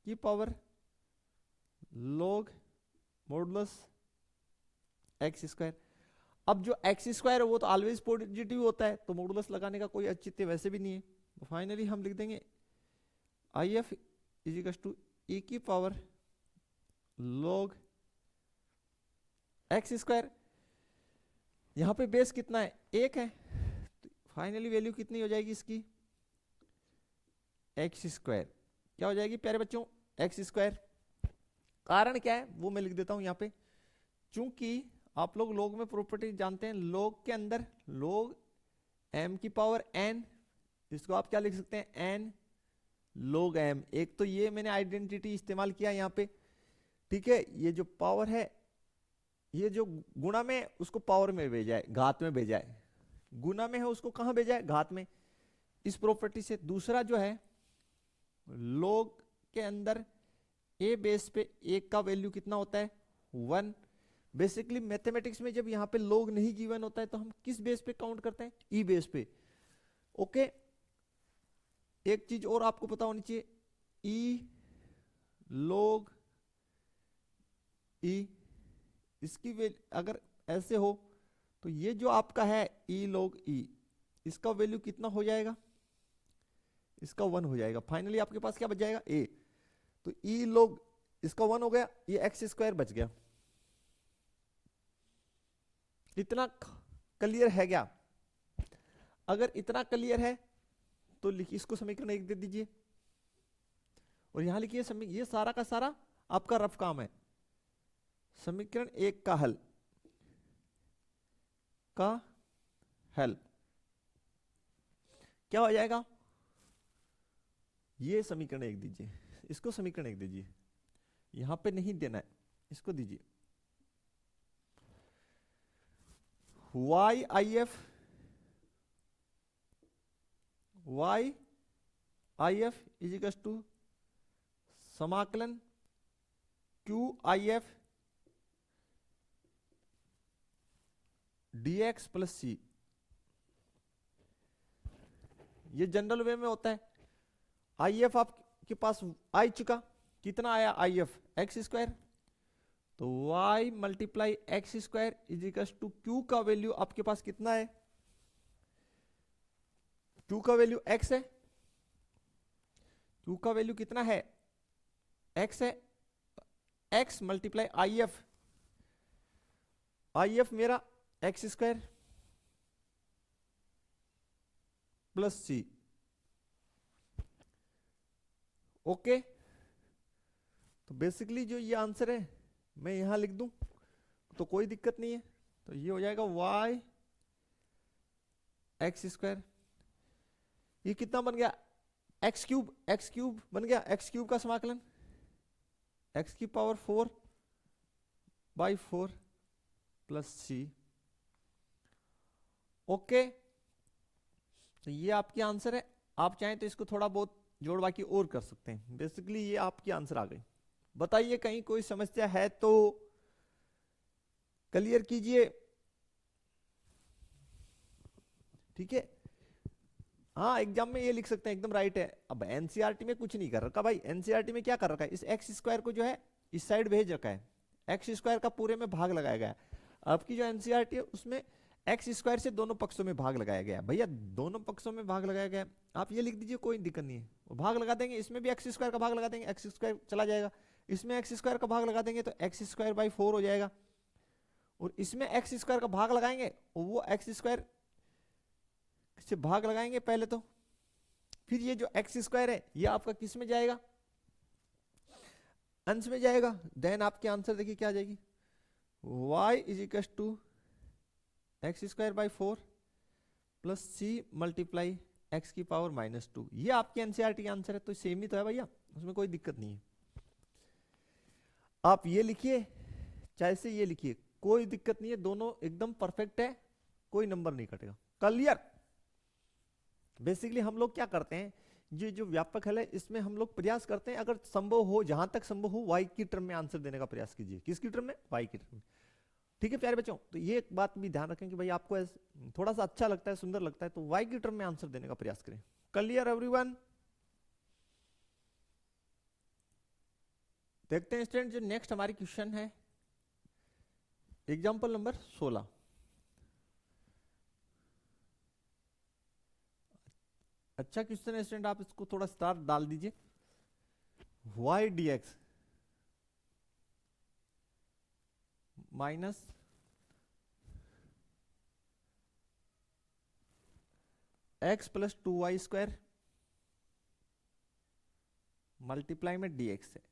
की power log modulus x square. अब जो एक्स स्क्वायर है वो तो ऑलवेज पॉजिटिव होता है, तो मॉडुलस लगाने का कोई औचित्य वैसे भी नहीं है। तो फाइनली हम लिख देंगे if is equal to e की पावर log एक्स स्क्वायर। यहां पे बेस कितना है, 1 है, तो फाइनली वैल्यू कितनी हो जाएगी इसकी, एक्स स्क्वायर। क्या हो जाएगी प्यारे बच्चों, एक्स स्क्वायर। कारण क्या है वो मैं लिख देता हूं यहां पे, चूंकि आप लोग log में प्रॉपर्टी जानते हैं, log के अंदर log m की पावर n, इसको आप क्या लिख सकते हैं, n log m। एक तो ये मैंने आइडेंटिटी इस्तेमाल किया यहाँ पे, ठीक है। ये जो पावर है, ये जो गुणा में उसको पावर में भेजा है, घात में भेजा है, गुना में है उसको कहां भेजा है, घात में, इस प्रॉपर्टी से। दूसरा जो है log के अंदर a बेस पे 1 का वैल्यू कितना होता है, 1। बेसिकली मैथमेटिक्स में जब यहाँ पे log नहीं गिवन होता है तो हम किस बेस पे काउंट करते हैं, e बेस पे। ओके, एक चीज और आपको पता होनी चाहिए, e log e, इसकी अगर ऐसे हो तो ये जो आपका है e log e, इसका वैल्यू कितना हो जाएगा, इसका 1 हो जाएगा। फाइनली आपके पास क्या बच जाएगा, a। तो e log इसका 1 हो गया, ये एक्स स्क्वायर बच गया। इतना क्लियर है क्या? अगर इतना क्लियर है तो लिखिए, इसको समीकरण 1 दे दीजिए और यहां लिखिए ये सारा का सारा आपका रफ काम है, समीकरण 1 का हल क्या हो जाएगा, ये समीकरण 1 दीजिए, इसको समीकरण 1 दीजिए, यहां पे नहीं देना है, इसको दीजिए YIF इज इक्वल टू समाकलन QIF dx प्लस c। ये जनरल वे में होता है। आई एफ आपके पास आ चुका, कितना आया आई एफ एक्स स्क्वायर, तो y multiply x square is equal to q का वैल्यू आपके पास कितना है, क्यू का वैल्यू x है, क्यू का वैल्यू कितना है x है, x मल्टीप्लाई आई एफ मेरा x square plus c. Okay, तो बेसिकली जो ये आंसर है मैं यहां लिख दूं तो कोई दिक्कत नहीं है, तो ये हो जाएगा y एक्स स्क्वायर, ये कितना बन गया एक्स क्यूब बन गया, एक्स क्यूब का समाकलन एक्स की पावर 4/4 प्लस सी। ओके, तो ये आपकी आंसर है। आप चाहें तो इसको थोड़ा बहुत जोड़ बाकी और कर सकते हैं। बेसिकली ये आपकी आंसर आ गई। बताइए कहीं कोई समस्या है तो क्लियर कीजिए, ठीक है। हाँ, एग्जाम में ये लिख सकते हैं, एकदम राइट है। अब एनसीईआरटी में कुछ नहीं कर रखा भाई, एनसीईआरटी में क्या कर रखा है, इस एक्स स्क्वायर को जो है इस साइड भेज रखा है, एक्स स्क्वायर का पूरे में भाग लगाया गया है। आपकी जो एनसीईआरटी है उसमें एक्स स्क्वायर से दोनों पक्षों में भाग लगाया गया है। भैया दोनों पक्षों में भाग लगाया गया है, आप ये लिख दीजिए, कोई दिक्कत नहीं है। वो भाग लगा देंगे, इसमें भी एक्स स्क्वायर का भाग लगा देंगे, एक्स स्क्वायर चला जाएगा, इसमें एक्स स्क्वायर का भाग लगा देंगे तो एक्स स्क्वायर बाई 4 हो जाएगा, और इसमें एक्स स्क्वायर का भाग लगाएंगे और वो एक्स स्क्वायर से भाग लगाएंगे पहले तो, फिर ये जो एक्स स्क्वायर है ये आपका किस में जाएगा, अंश में जाएगा। देन आपकी आंसर देखिए क्या आ जाएगी, y is equal to x square by 4 plus c multiply x की पावर -2। ये आपके एनसीईआरटी का आंसर है, तो सेम ही तो है भैया, उसमें कोई दिक्कत नहीं है। आप ये लिखिए चाहे से ये लिखिए, कोई दिक्कत नहीं है, दोनों एकदम परफेक्ट है, कोई नंबर नहीं कटेगा। क्लियर। बेसिकली हम लोग क्या करते हैं, ये जो व्यापक हल है इसमें हम लोग प्रयास करते हैं अगर संभव हो, जहां तक संभव हो y की टर्म में आंसर देने का प्रयास कीजिए। किसकी टर्म में, y की टर्म में। ठीक है प्यारे बच्चों, तो ये एक बात भी ध्यान रखें कि भाई आपको थोड़ा सा अच्छा लगता है, सुंदर लगता है, तो y की टर्म में आंसर देने का प्रयास करें। Clear everyone. देखते हैं स्टूडेंट, जो नेक्स्ट हमारी क्वेश्चन है एग्जाम्पल नंबर 16। अच्छा क्वेश्चन है स्टूडेंट, आप इसको थोड़ा स्टार डाल दीजिए। y dx minus x plus 2y square multiply में dx है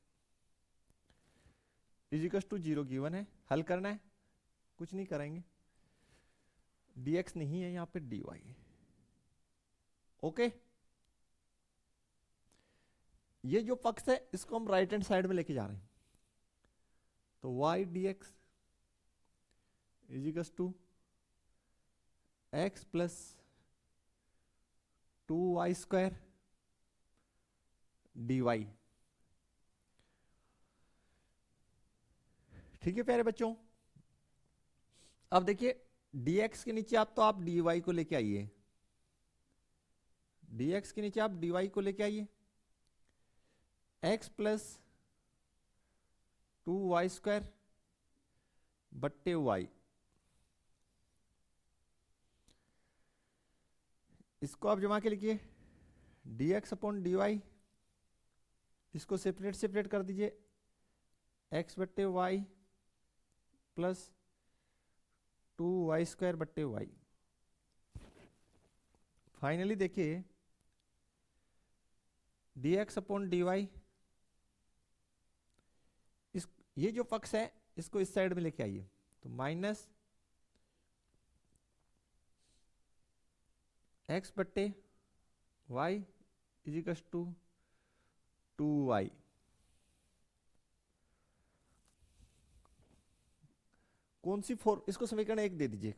इजिकल्स टू 0 गिवन है। हल करना है, कुछ नहीं करेंगे, dx नहीं है यहाँ पे dy है। ओके, ये जो पक्ष है इसको हम राइट हैंड साइड में लेके जा रहे हैं, तो y dx equals to x plus 2y square dy। ठीक है प्यारे बच्चों, अब देखिए dx के नीचे आप dy को लेके आइए, dx के नीचे आप dy को लेके आइए, x प्लस 2y स्क्वायर बट्टे y, इसको आप जमा के लिखिए dx अपॉन dy, इसको सेपरेट कर दीजिए, x बट्टे y प्लस 2y स्क्वायर बट्टे y। फाइनली देखिए dx अपॉन dy, ये जो पक्ष है इसको इस साइड में लेके आइए, तो माइनस x बट्टे y इजिकल्स टू 2y। कौन सी इसको समीकरण 1 दे दीजिए।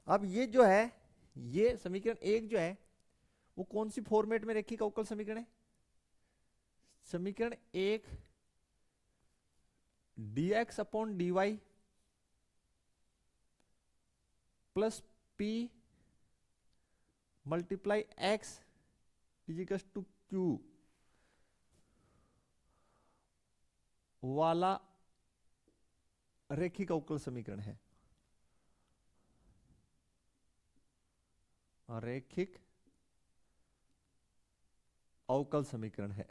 अब ये जो है, ये समीकरण 1 जो है वो कौन सी फॉर्मेट में रेखी का अवकल समीकरण है, समीकरण 1 dx upon dy plus p multiply x equals to q वाला रेखिक अवकल समीकरण है। रैखिक अवकल समीकरण है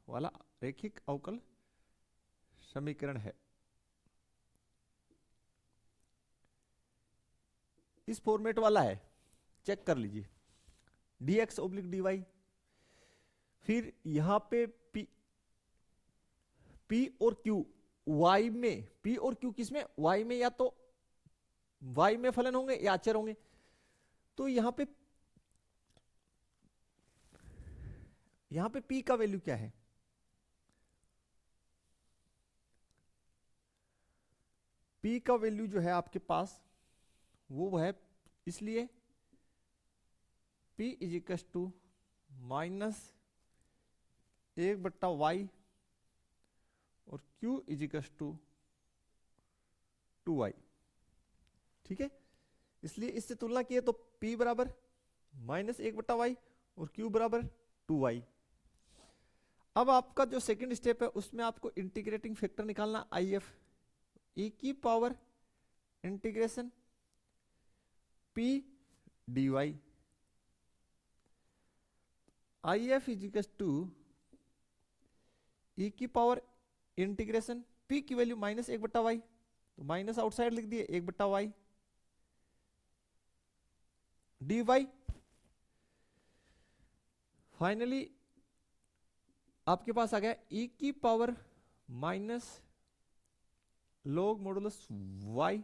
वाला रैखिक अवकल समीकरण है। इस फॉर्मेट वाला है, चेक कर लीजिए, dx ओब्लिक dy, फिर यहां पे p और q y में, p और q किसमें, y में, या तो y में फलन होंगे या अचर होंगे। तो यहां पे p का वैल्यू क्या है, p का वैल्यू जो है आपके पास वो है, इसलिए p equals to minus 1/y और q इजिकल्स टू 2y। ठीक है, इसलिए इससे तुलना किए तो p बराबर -1/y और q बराबर 2y। अब आपका जो सेकंड स्टेप है उसमें आपको इंटीग्रेटिंग फैक्टर निकालना if, e की power integration p dy, if equals to e की पावर इंटीग्रेशन p की वैल्यू -1/y, तो माइनस आउटसाइड लिख दिए 1/y dy। फाइनली आपके पास आ गया e की power minus log modulus y।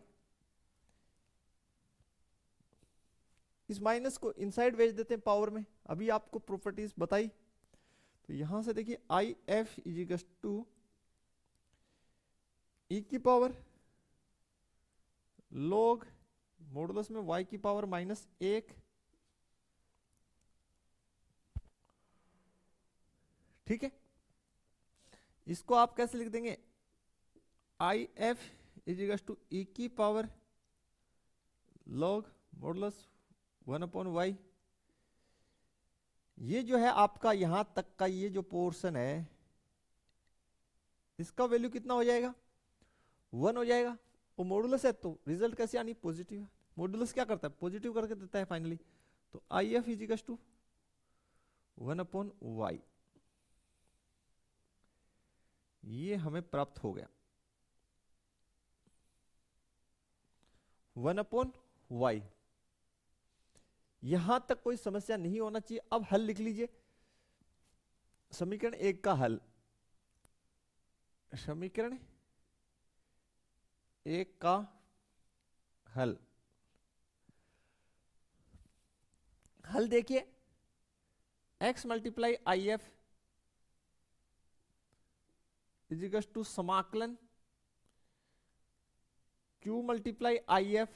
इस माइनस को इनसाइड भेज देते हैं पावर में, अभी आपको प्रॉपर्टीज बताई। तो यहां से देखिए if इजिकल्स टू e की पावर log मॉडुलस में y की पावर -1। ठीक है, इसको आप कैसे लिख देंगे, if इजिकल्स टू e की पावर log मॉडुलस 1/y। ये जो है आपका यहां तक का ये जो पोर्शन है इसका वैल्यू कितना हो जाएगा, 1 हो जाएगा। और मॉडुलस है तो रिजल्ट कैसे आनी, पॉजिटिव। मॉडुलस क्या करता है, पॉजिटिव करके देता है फाइनली। तो if इजिकल्स टू 1/y ये हमें प्राप्त हो गया 1/y। यहां तक कोई समस्या नहीं होना चाहिए। अब हल लिख लीजिए, समीकरण 1 का हल, समीकरण 1 का हल। हल देखिए, x multiply if equals to समाकलन q multiply if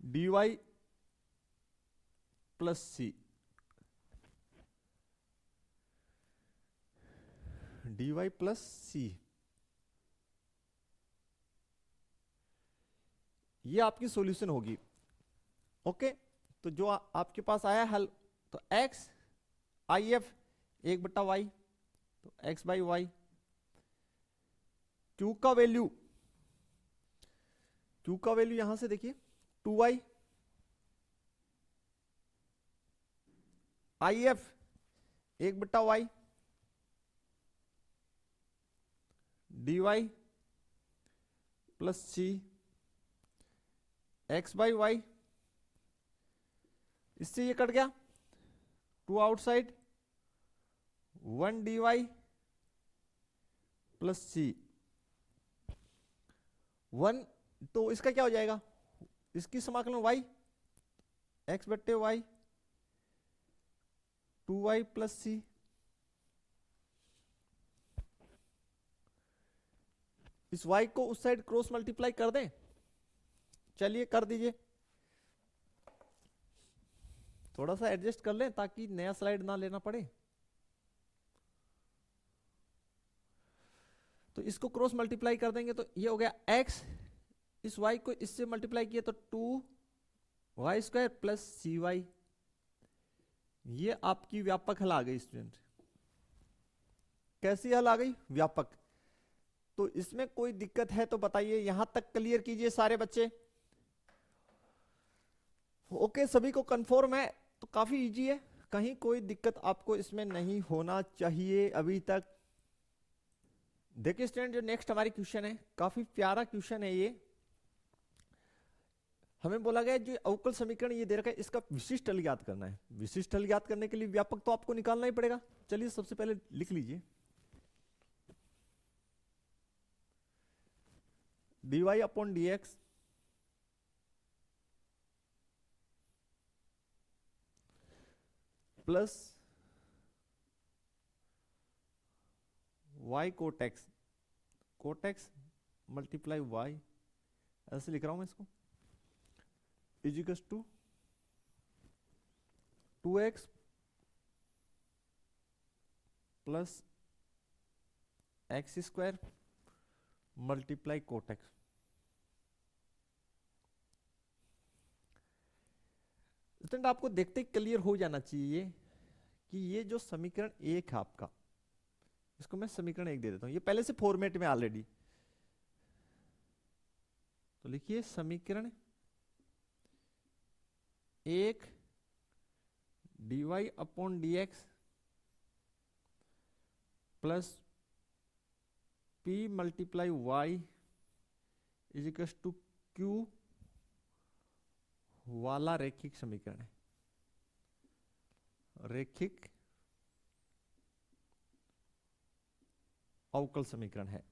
dy plus c, dy plus c, ये आपकी सॉल्यूशन होगी। ओके, तो जो आपके पास आया हल, तो x if 1/y, तो x/y, q का वैल्यू यहां से देखिए 2y, if 1/y dy plus c, x/y, इससे ये कट गया, 2 आउटसाइड 1 dy प्लस c 1, तो इसका क्या हो जाएगा, इसकी समाकलन y, x/y 2y plus c। इस y को उस साइड क्रॉस मल्टीप्लाई कर दें, चलिए कर दीजिए, थोड़ा सा एडजस्ट कर लें ताकि नया स्लाइड ना लेना पड़े। तो इसको क्रॉस मल्टीप्लाई कर देंगे तो ये हो गया x इस y को इससे मल्टीप्लाई किया तो 2y² प्लस cy, ये आपकी व्यापक हल आ गई स्टूडेंट। कैसी हल आ गई? व्यापक। तो इसमें कोई दिक्कत है तो बताइए, यहां तक क्लियर कीजिए सारे बच्चे। ओके, सभी को कंफर्म है? तो काफी इजी है, कहीं कोई दिक्कत आपको इसमें नहीं होना चाहिए अभी तक। देखिए स्टूडेंट, जो नेक्स्ट हमारी क्वेश्चन है, काफी प्यारा क्वेश्चन है ये। हमें बोला गया जो अवकल समीकरण ये दे रखा है, इसका विशिष्ट हल ज्ञात करना है। विशिष्ट हल ज्ञात करने के लिए व्यापक तो आपको निकालना ही पड़ेगा। चलिए सबसे पहले लिख लीजिए, dy upon dx plus y cot x multiply y, ऐसे लिख रहा हूं मैं इसको, equals to 2x plus x² multiply cot x. Student आपको देखते ही क्लियर हो जाना चाहिए कि ये जो समीकरण 1 है आपका, इसको मैं समीकरण 1 दे देता हूं, ये पहले से फॉर्मेट में ऑलरेडी। तो लिखिए समीकरण 1 dy upon dx plus p multiply y equals to q वाला रैखिक समीकरण है। रैखिक अवकल समीकरण है।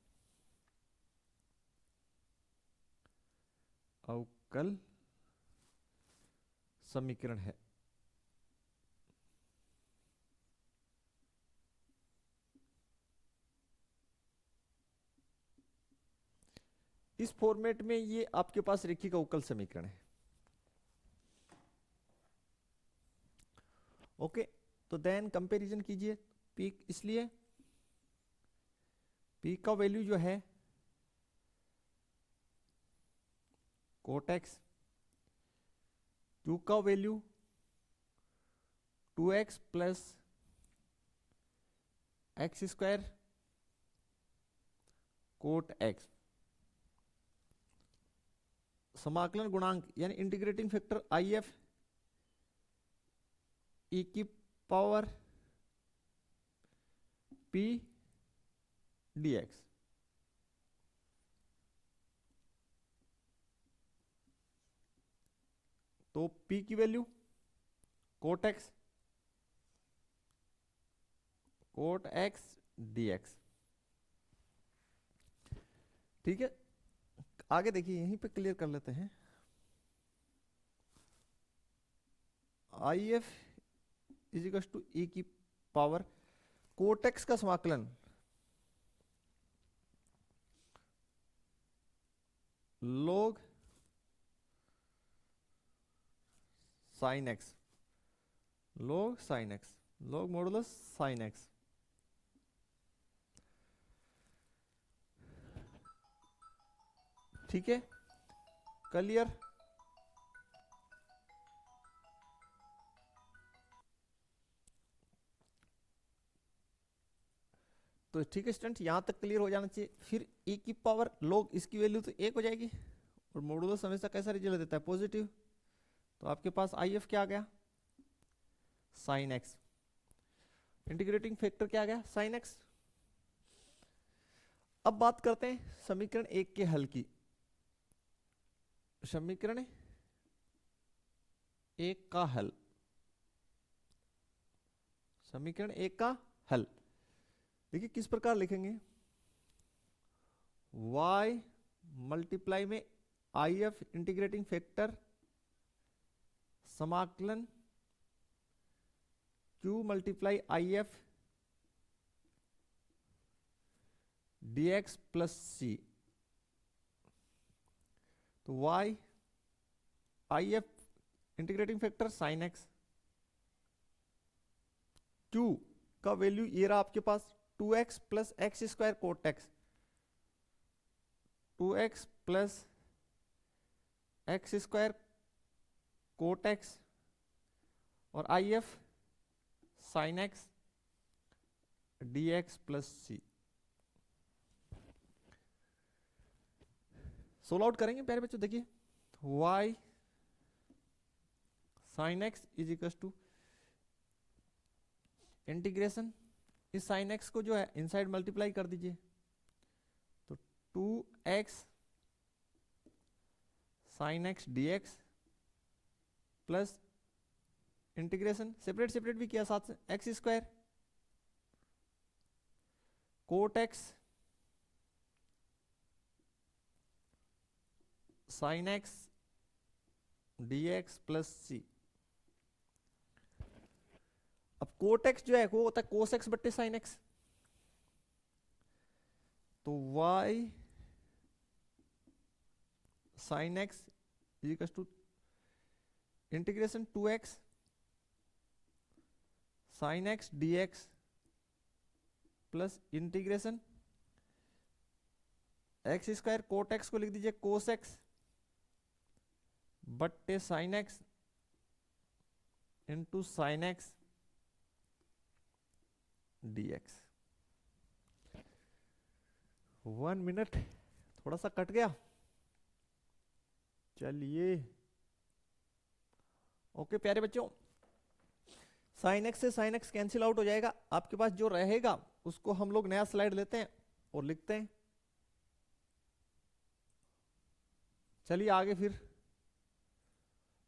अवकल समीकरण है। इस फॉर्मेट में ये आपके पास रैखिक अवकल समीकरण है। ओके, तो देन कंपैरिजन कीजिए। p इसलिए p का वैल्यू जो है कोटेक्स, q का value 2x plus x² cot x, समाकलन गुणांक यानी इंटीग्रेटिंग फैक्टर IF e की पावर p dx। तो p की वैल्यू कोट x dx। ठीक है, आगे देखिए, यहीं पे क्लियर कर लेते हैं। IF इजिकल्स टू e की पावर कोट x का समाकलन log sin x, log modulus sin x। ठीक है, क्लियर? तो ठीक है स्टूडेंट, यहां तक क्लियर हो जाना चाहिए। फिर e की पावर log, इसकी वैल्यू तो 1 हो जाएगी, और मॉडुलस हमेशा कैसा रिजल्ट देता है? पॉजिटिव। तो आपके पास IF क्या आ गया? sin x। इंटीग्रेटिंग फैक्टर क्या आ गया? sin x। अब बात करते हैं समीकरण 1 के हल की। समीकरण 1 का हल, समीकरण 1 का हल देखिए किस प्रकार लिखेंगे। y मल्टीप्लाई में IF इंटीग्रेटिंग फैक्टर समाकलन q multiply IF dx plus c। तो y IF integrating factor sin x, q का वैल्यू ये रहा आपके पास 2x plus x² cot x, 2x plus x square cot x और I F sine x d x plus c. Solve out करेंगे प्यारे बच्चों। देखिए y sine x is equal to integration, इस साइन एक्स को जो है इनसाइड मल्टीप्लाई कर दीजिए, तो 2x sine x d x plus integration, separate separate भी किया साथ से, x square cot x sine x d x plus c. अब कोट एक्स जो है वो होता है कोस एक्स बट्टे साइन एक्स, तो y sine x equal to integration 2x sine x d x plus integration x square cot x को लिख दीजिए कोस एक्स बट्टे sine x into sine x dx। 1 minute थोड़ा सा कट गया, चलिए ओके प्यारे बच्चों, साइन एक्स से साइन एक्स कैंसिल आउट हो जाएगा, आपके पास जो रहेगा उसको हम लोग नया स्लाइड लेते हैं और लिखते हैं। चलिए आगे फिर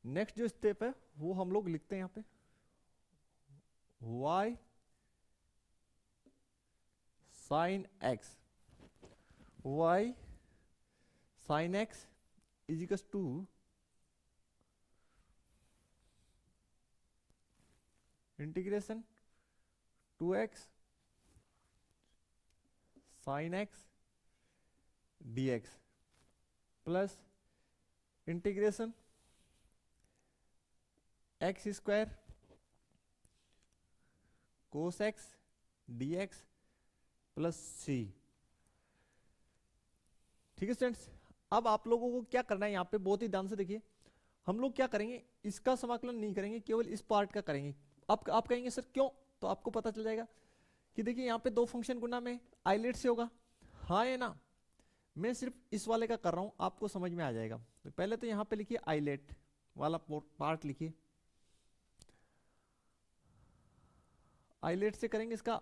नेक्स्ट जो स्टेप है वो हम लोग लिखते हैं यहाँ पे y sine x, y sine x is equal to integration 2x sine x dx plus integration x square cos x dx plus c. ठीक है स्टूडेंट्स, अब आप लोगों को क्या करना है यहाँ पे बहुत ही ध्यान से देखिए, हम लोग क्या करेंगे, इसका समाकलन नहीं करेंगे, केवल इस पार्ट का करेंगे। आप कहेंगे सर क्यों, तो आपको पता चल जाएगा कि देखिए यहाँ पे दो फंक्शन गुना में आइलेट से होगा, हाँ है ना, मैं सिर्फ इस वाले का कर रहा हूं, आपको समझ में आ जाएगा। तो पहले तो यहाँ पे लिखिए आइलेट वाला पार्ट लिखिए, आइलेट से करेंगे इसका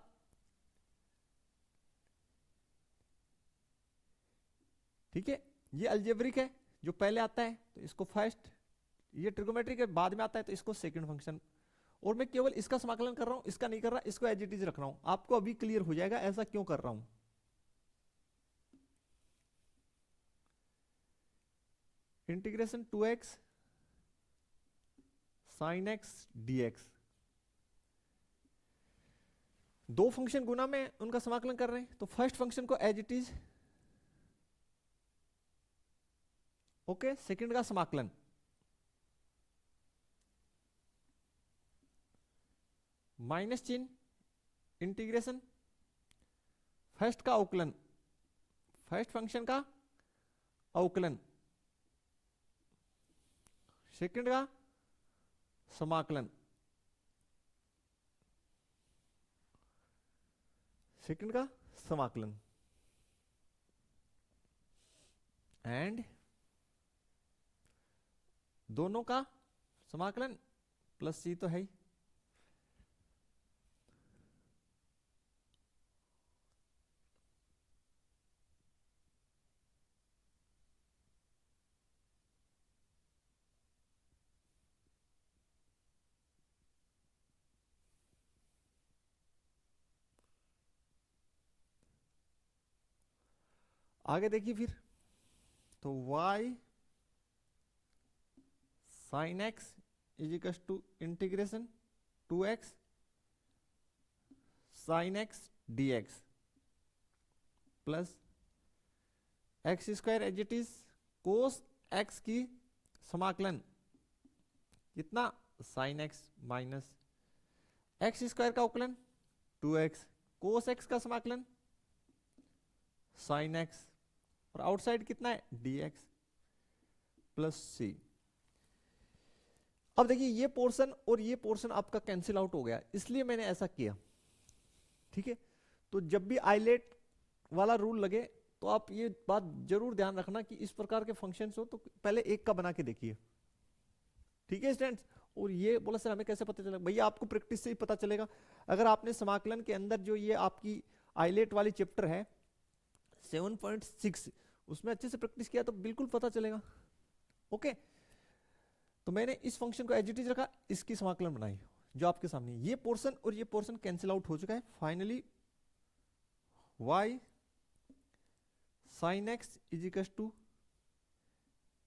ठीक है, ये अलजेब्रिक है जो पहले आता है तो इसको फर्स्ट, ये ट्रिगोमेट्रिक है बाद में आता है तो इसको सेकंड फंक्शन, और मैं केवल इसका समाकलन कर रहा हूं, इसका नहीं कर रहा, इसको एज इट इज रख रहा हूं, आपको अभी क्लियर हो जाएगा ऐसा क्यों कर रहा हूं। Integration 2x sine x dx, दो फंक्शन गुना में उनका समाकलन कर रहे हैं, तो फर्स्ट फंक्शन को as it is okay, second का समाकलन माइनस चिन्ह, इंटीग्रेशन फर्स्ट का अवकलन, फर्स्ट फंक्शन का अवकलन, सेकंड का समाकलन, सेकंड का समाकलन एंड दोनों का समाकलन प्लस सी तो है ही। आगे देखिए फिर, तो y sine x is equal to integration 2x sine x dx plus x square as it is cos x की समाकलन कितना, sine x minus x square का अवकलन 2x, कोस एक्स का समाकलन साइन एक्स, और आउटसाइड कितना है dx प्लस सी। अब देखिए ये पोर्शन और ये पोर्शन आपका कैंसिल आउट हो गया, इसलिए मैंने ऐसा किया। ठीक है, तो जब भी आइलेट वाला रूल लगे तो आप ये बात जरूर ध्यान रखना कि इस प्रकार के फंक्शंस हो तो पहले एक का बना के देखिए। ठीक है स्टूडेंट्स, और ये बोला सर हमें कैसे पता चलेगा? भैया आपको प्रैक्टिस से ही पता चलेगा। अगर आपने समाकलन के अंदर जो ये आपकी आइलेट वाली चैप्टर है 7.6 उसमें अच्छे से प्रैक्टिस किया तो बिल्कुल पता चलेगा। ओके, तो मैंने इस फंक्शन को एज इट इज रखा, इसकी समाकलन बनाई जो आपके सामने। ये पोर्शन और ये पोर्शन कैंसिल आउट हो चुका है। Finally y sin x is equal to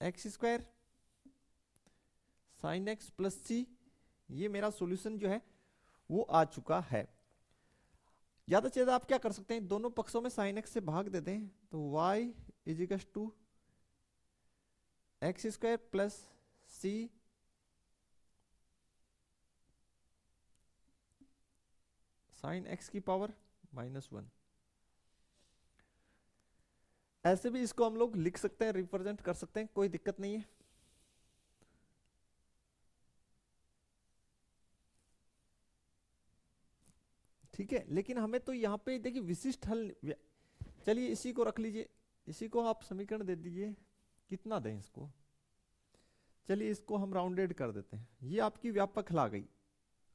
x square sine x plus c. ये मेरा सॉल्यूशन जो है वो आ चुका है। ज्यादा से ज्यादा आप क्या कर सकते हैं, दोनों पक्षों में साइन एक्स से भाग देते हैं, तो y is equal to x square plus c sine x की पावर -1। ऐसे भी इसको हम लोग लिख सकते हैं, रिप्रेजेंट कर सकते हैं, कोई दिक्कत नहीं है। ठीक है, लेकिन हमें तो यहाँ पे देखिए विशिष्ट हल, चलिए इसी को रख लीजिए, इसी को आप समीकरण दे दीजिए। कितना दें इसको, चलिए इसको हम राउंडेड कर देते हैं। ये आपकी व्यापक हल आ गई,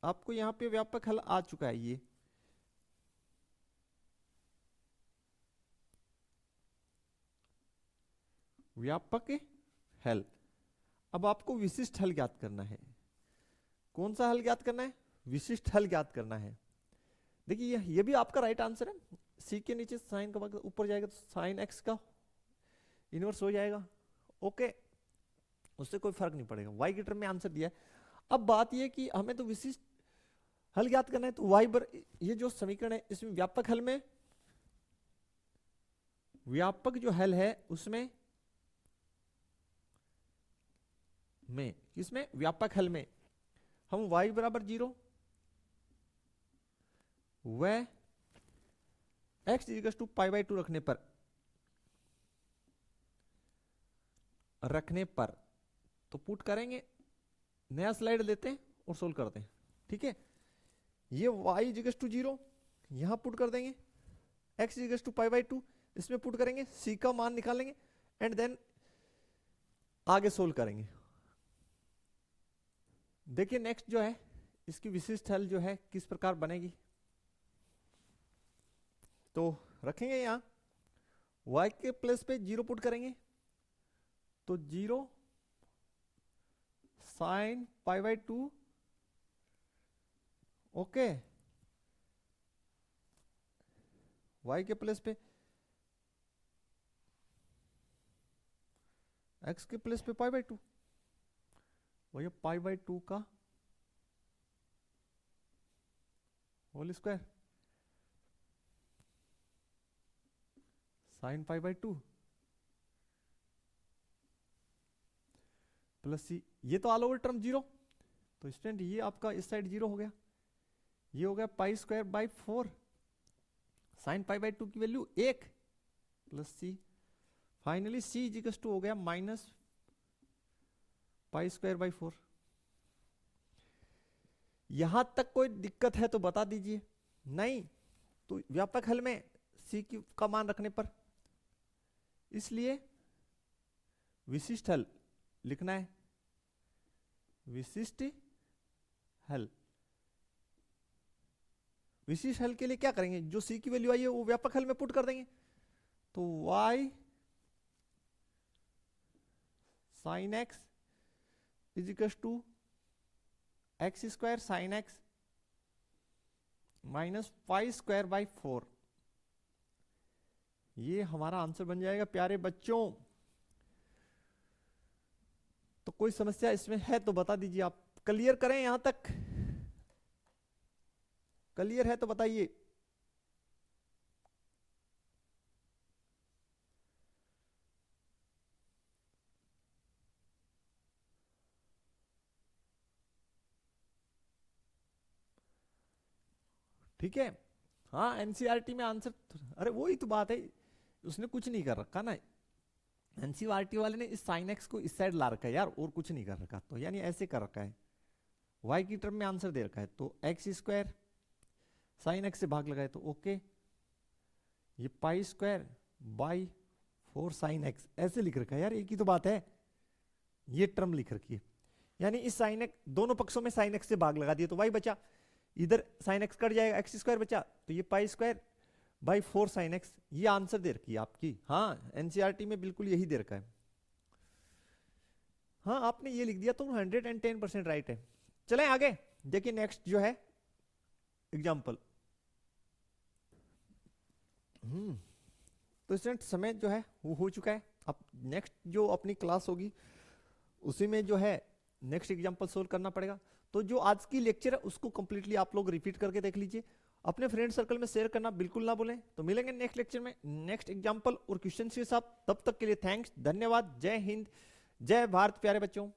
आपको यहाँ पे व्यापक हल आ चुका है ये। व्यापक हल। अब आपको विशिष्ट हल ज्ञात करना है। कौन सा हल ज्ञात करना है? विशिष्ट हल ज्ञात करना है। देखिए ये भी आपका राइट आंसर है। सी के नीचे साइन का ऊपर जाएगा तो साइन एक्स का इनवर्स हो जाएगा। ओके, उससे कोई फर्क नहीं पड़ेगा, वाई के टर्म में आंसर दिया है। अब बात ये कि हमें तो विशिष्ट हल ज्ञात करना है, तो वाई बर ये जो समीकरण है इसमें व्यापक हल में, व्यापक जो हल है उसमें किसमें, व्यापक हल में हम y बराबर 0 व x इक्वल टू π/2 रखने पर तो पुट करेंगे, नया स्लाइड लेते हैं और सोल्व करते हैं। ठीक है, ये y इक्वल टू 0 यहां पुट कर देंगे, x इक्वल टू π/2 इसमें पुट करेंगे, c का मान निकालेंगे एंड देन आगे सोल्व करेंगे। देखिए नेक्स्ट जो है इसकी विशिष्ट हल जो है किस प्रकार बनेगी। तो रखेंगे यहां y के प्लेस पे 0 पुट करेंगे तो 0 साइन π/2। ओके, y के प्लेस पे x के प्लेस पे π/2, वही π/2 का whole square sine π/2 plus c. ये तो ऑल ओवर टर्म 0, तो स्टूडेंट ये आपका इस साइड 0 हो गया, ये हो गया π²/4 साइन π/2 की value 1 plus c. Finally c equal to हो गया -π²/4। यहां तक कोई दिक्कत है तो बता दीजिए, नहीं तो व्यापक हल में सी का मान रखने पर, इसलिए विशिष्ट हल लिखना है। विशिष्ट हल, विशिष्ट हल के लिए क्या करेंगे, जो सी की वैल्यू आई है वो व्यापक हल में पुट कर देंगे, तो y sine x is equal to x square sine x -π²/4। ये हमारा आंसर बन जाएगा प्यारे बच्चों। तो कोई समस्या इसमें है तो बता दीजिए, आप क्लियर करें, यहां तक क्लियर है तो बताइए। ठीक है, हाँ एनसीईआरटी में आंसर, अरे वही तो बात है, उसने कुछ नहीं कर रखा ना, एनसीईआरटी वाले ने इस साइन एक्स को इस साइड ला रखा है यार, और कुछ नहीं कर रखा, तो यानी ऐसे कर रखा है, वाई की टर्म में आंसर दे रखा है, तो एक्स स्क्वायर साइन एक्स से भाग लगाए तो ओके, ये pi square by 4 sine x ऐसे लिख रखा है यार, एक ही तो बात है, ये टर्म लिख रखी है, यानी इस साइन एक्स दोनों पक्षों में साइन एक्स से भाग लगा दिया तो वाई बचा, इधर साइन एक्स कट जाएगा, एक्स स्क्वायर बचा, तो ये pi square by 4 sign x, ये आंसर दे रखी है आपकी। हाँ एनसीईआरटी में बिल्कुल यही दे रखा है। हाँ आपने ये लिख दिया तो 110% राइट है। चलें आगे, देखिए नेक्स्ट जो है एग्जाम्पल। तो स्टूडेंट समय जो है वो हो चुका है, अब नेक्स्ट जो अपनी क्लास होगी उसी में जो है नेक्स्ट एग्जाम्पल सोल्व करना पड़ेगा। तो जो आज की लेक्चर है उसको कंप्लीटली आप लोग रिपीट करके देख लीजिए, अपने फ्रेंड सर्कल में शेयर करना बिल्कुल ना भूलें। तो मिलेंगे नेक्स्ट लेक्चर में नेक्स्ट एग्जाम्पल और क्वेश्चन के साथ, तब तक के लिए थैंक्स, धन्यवाद, जय हिंद, जय भारत प्यारे बच्चों।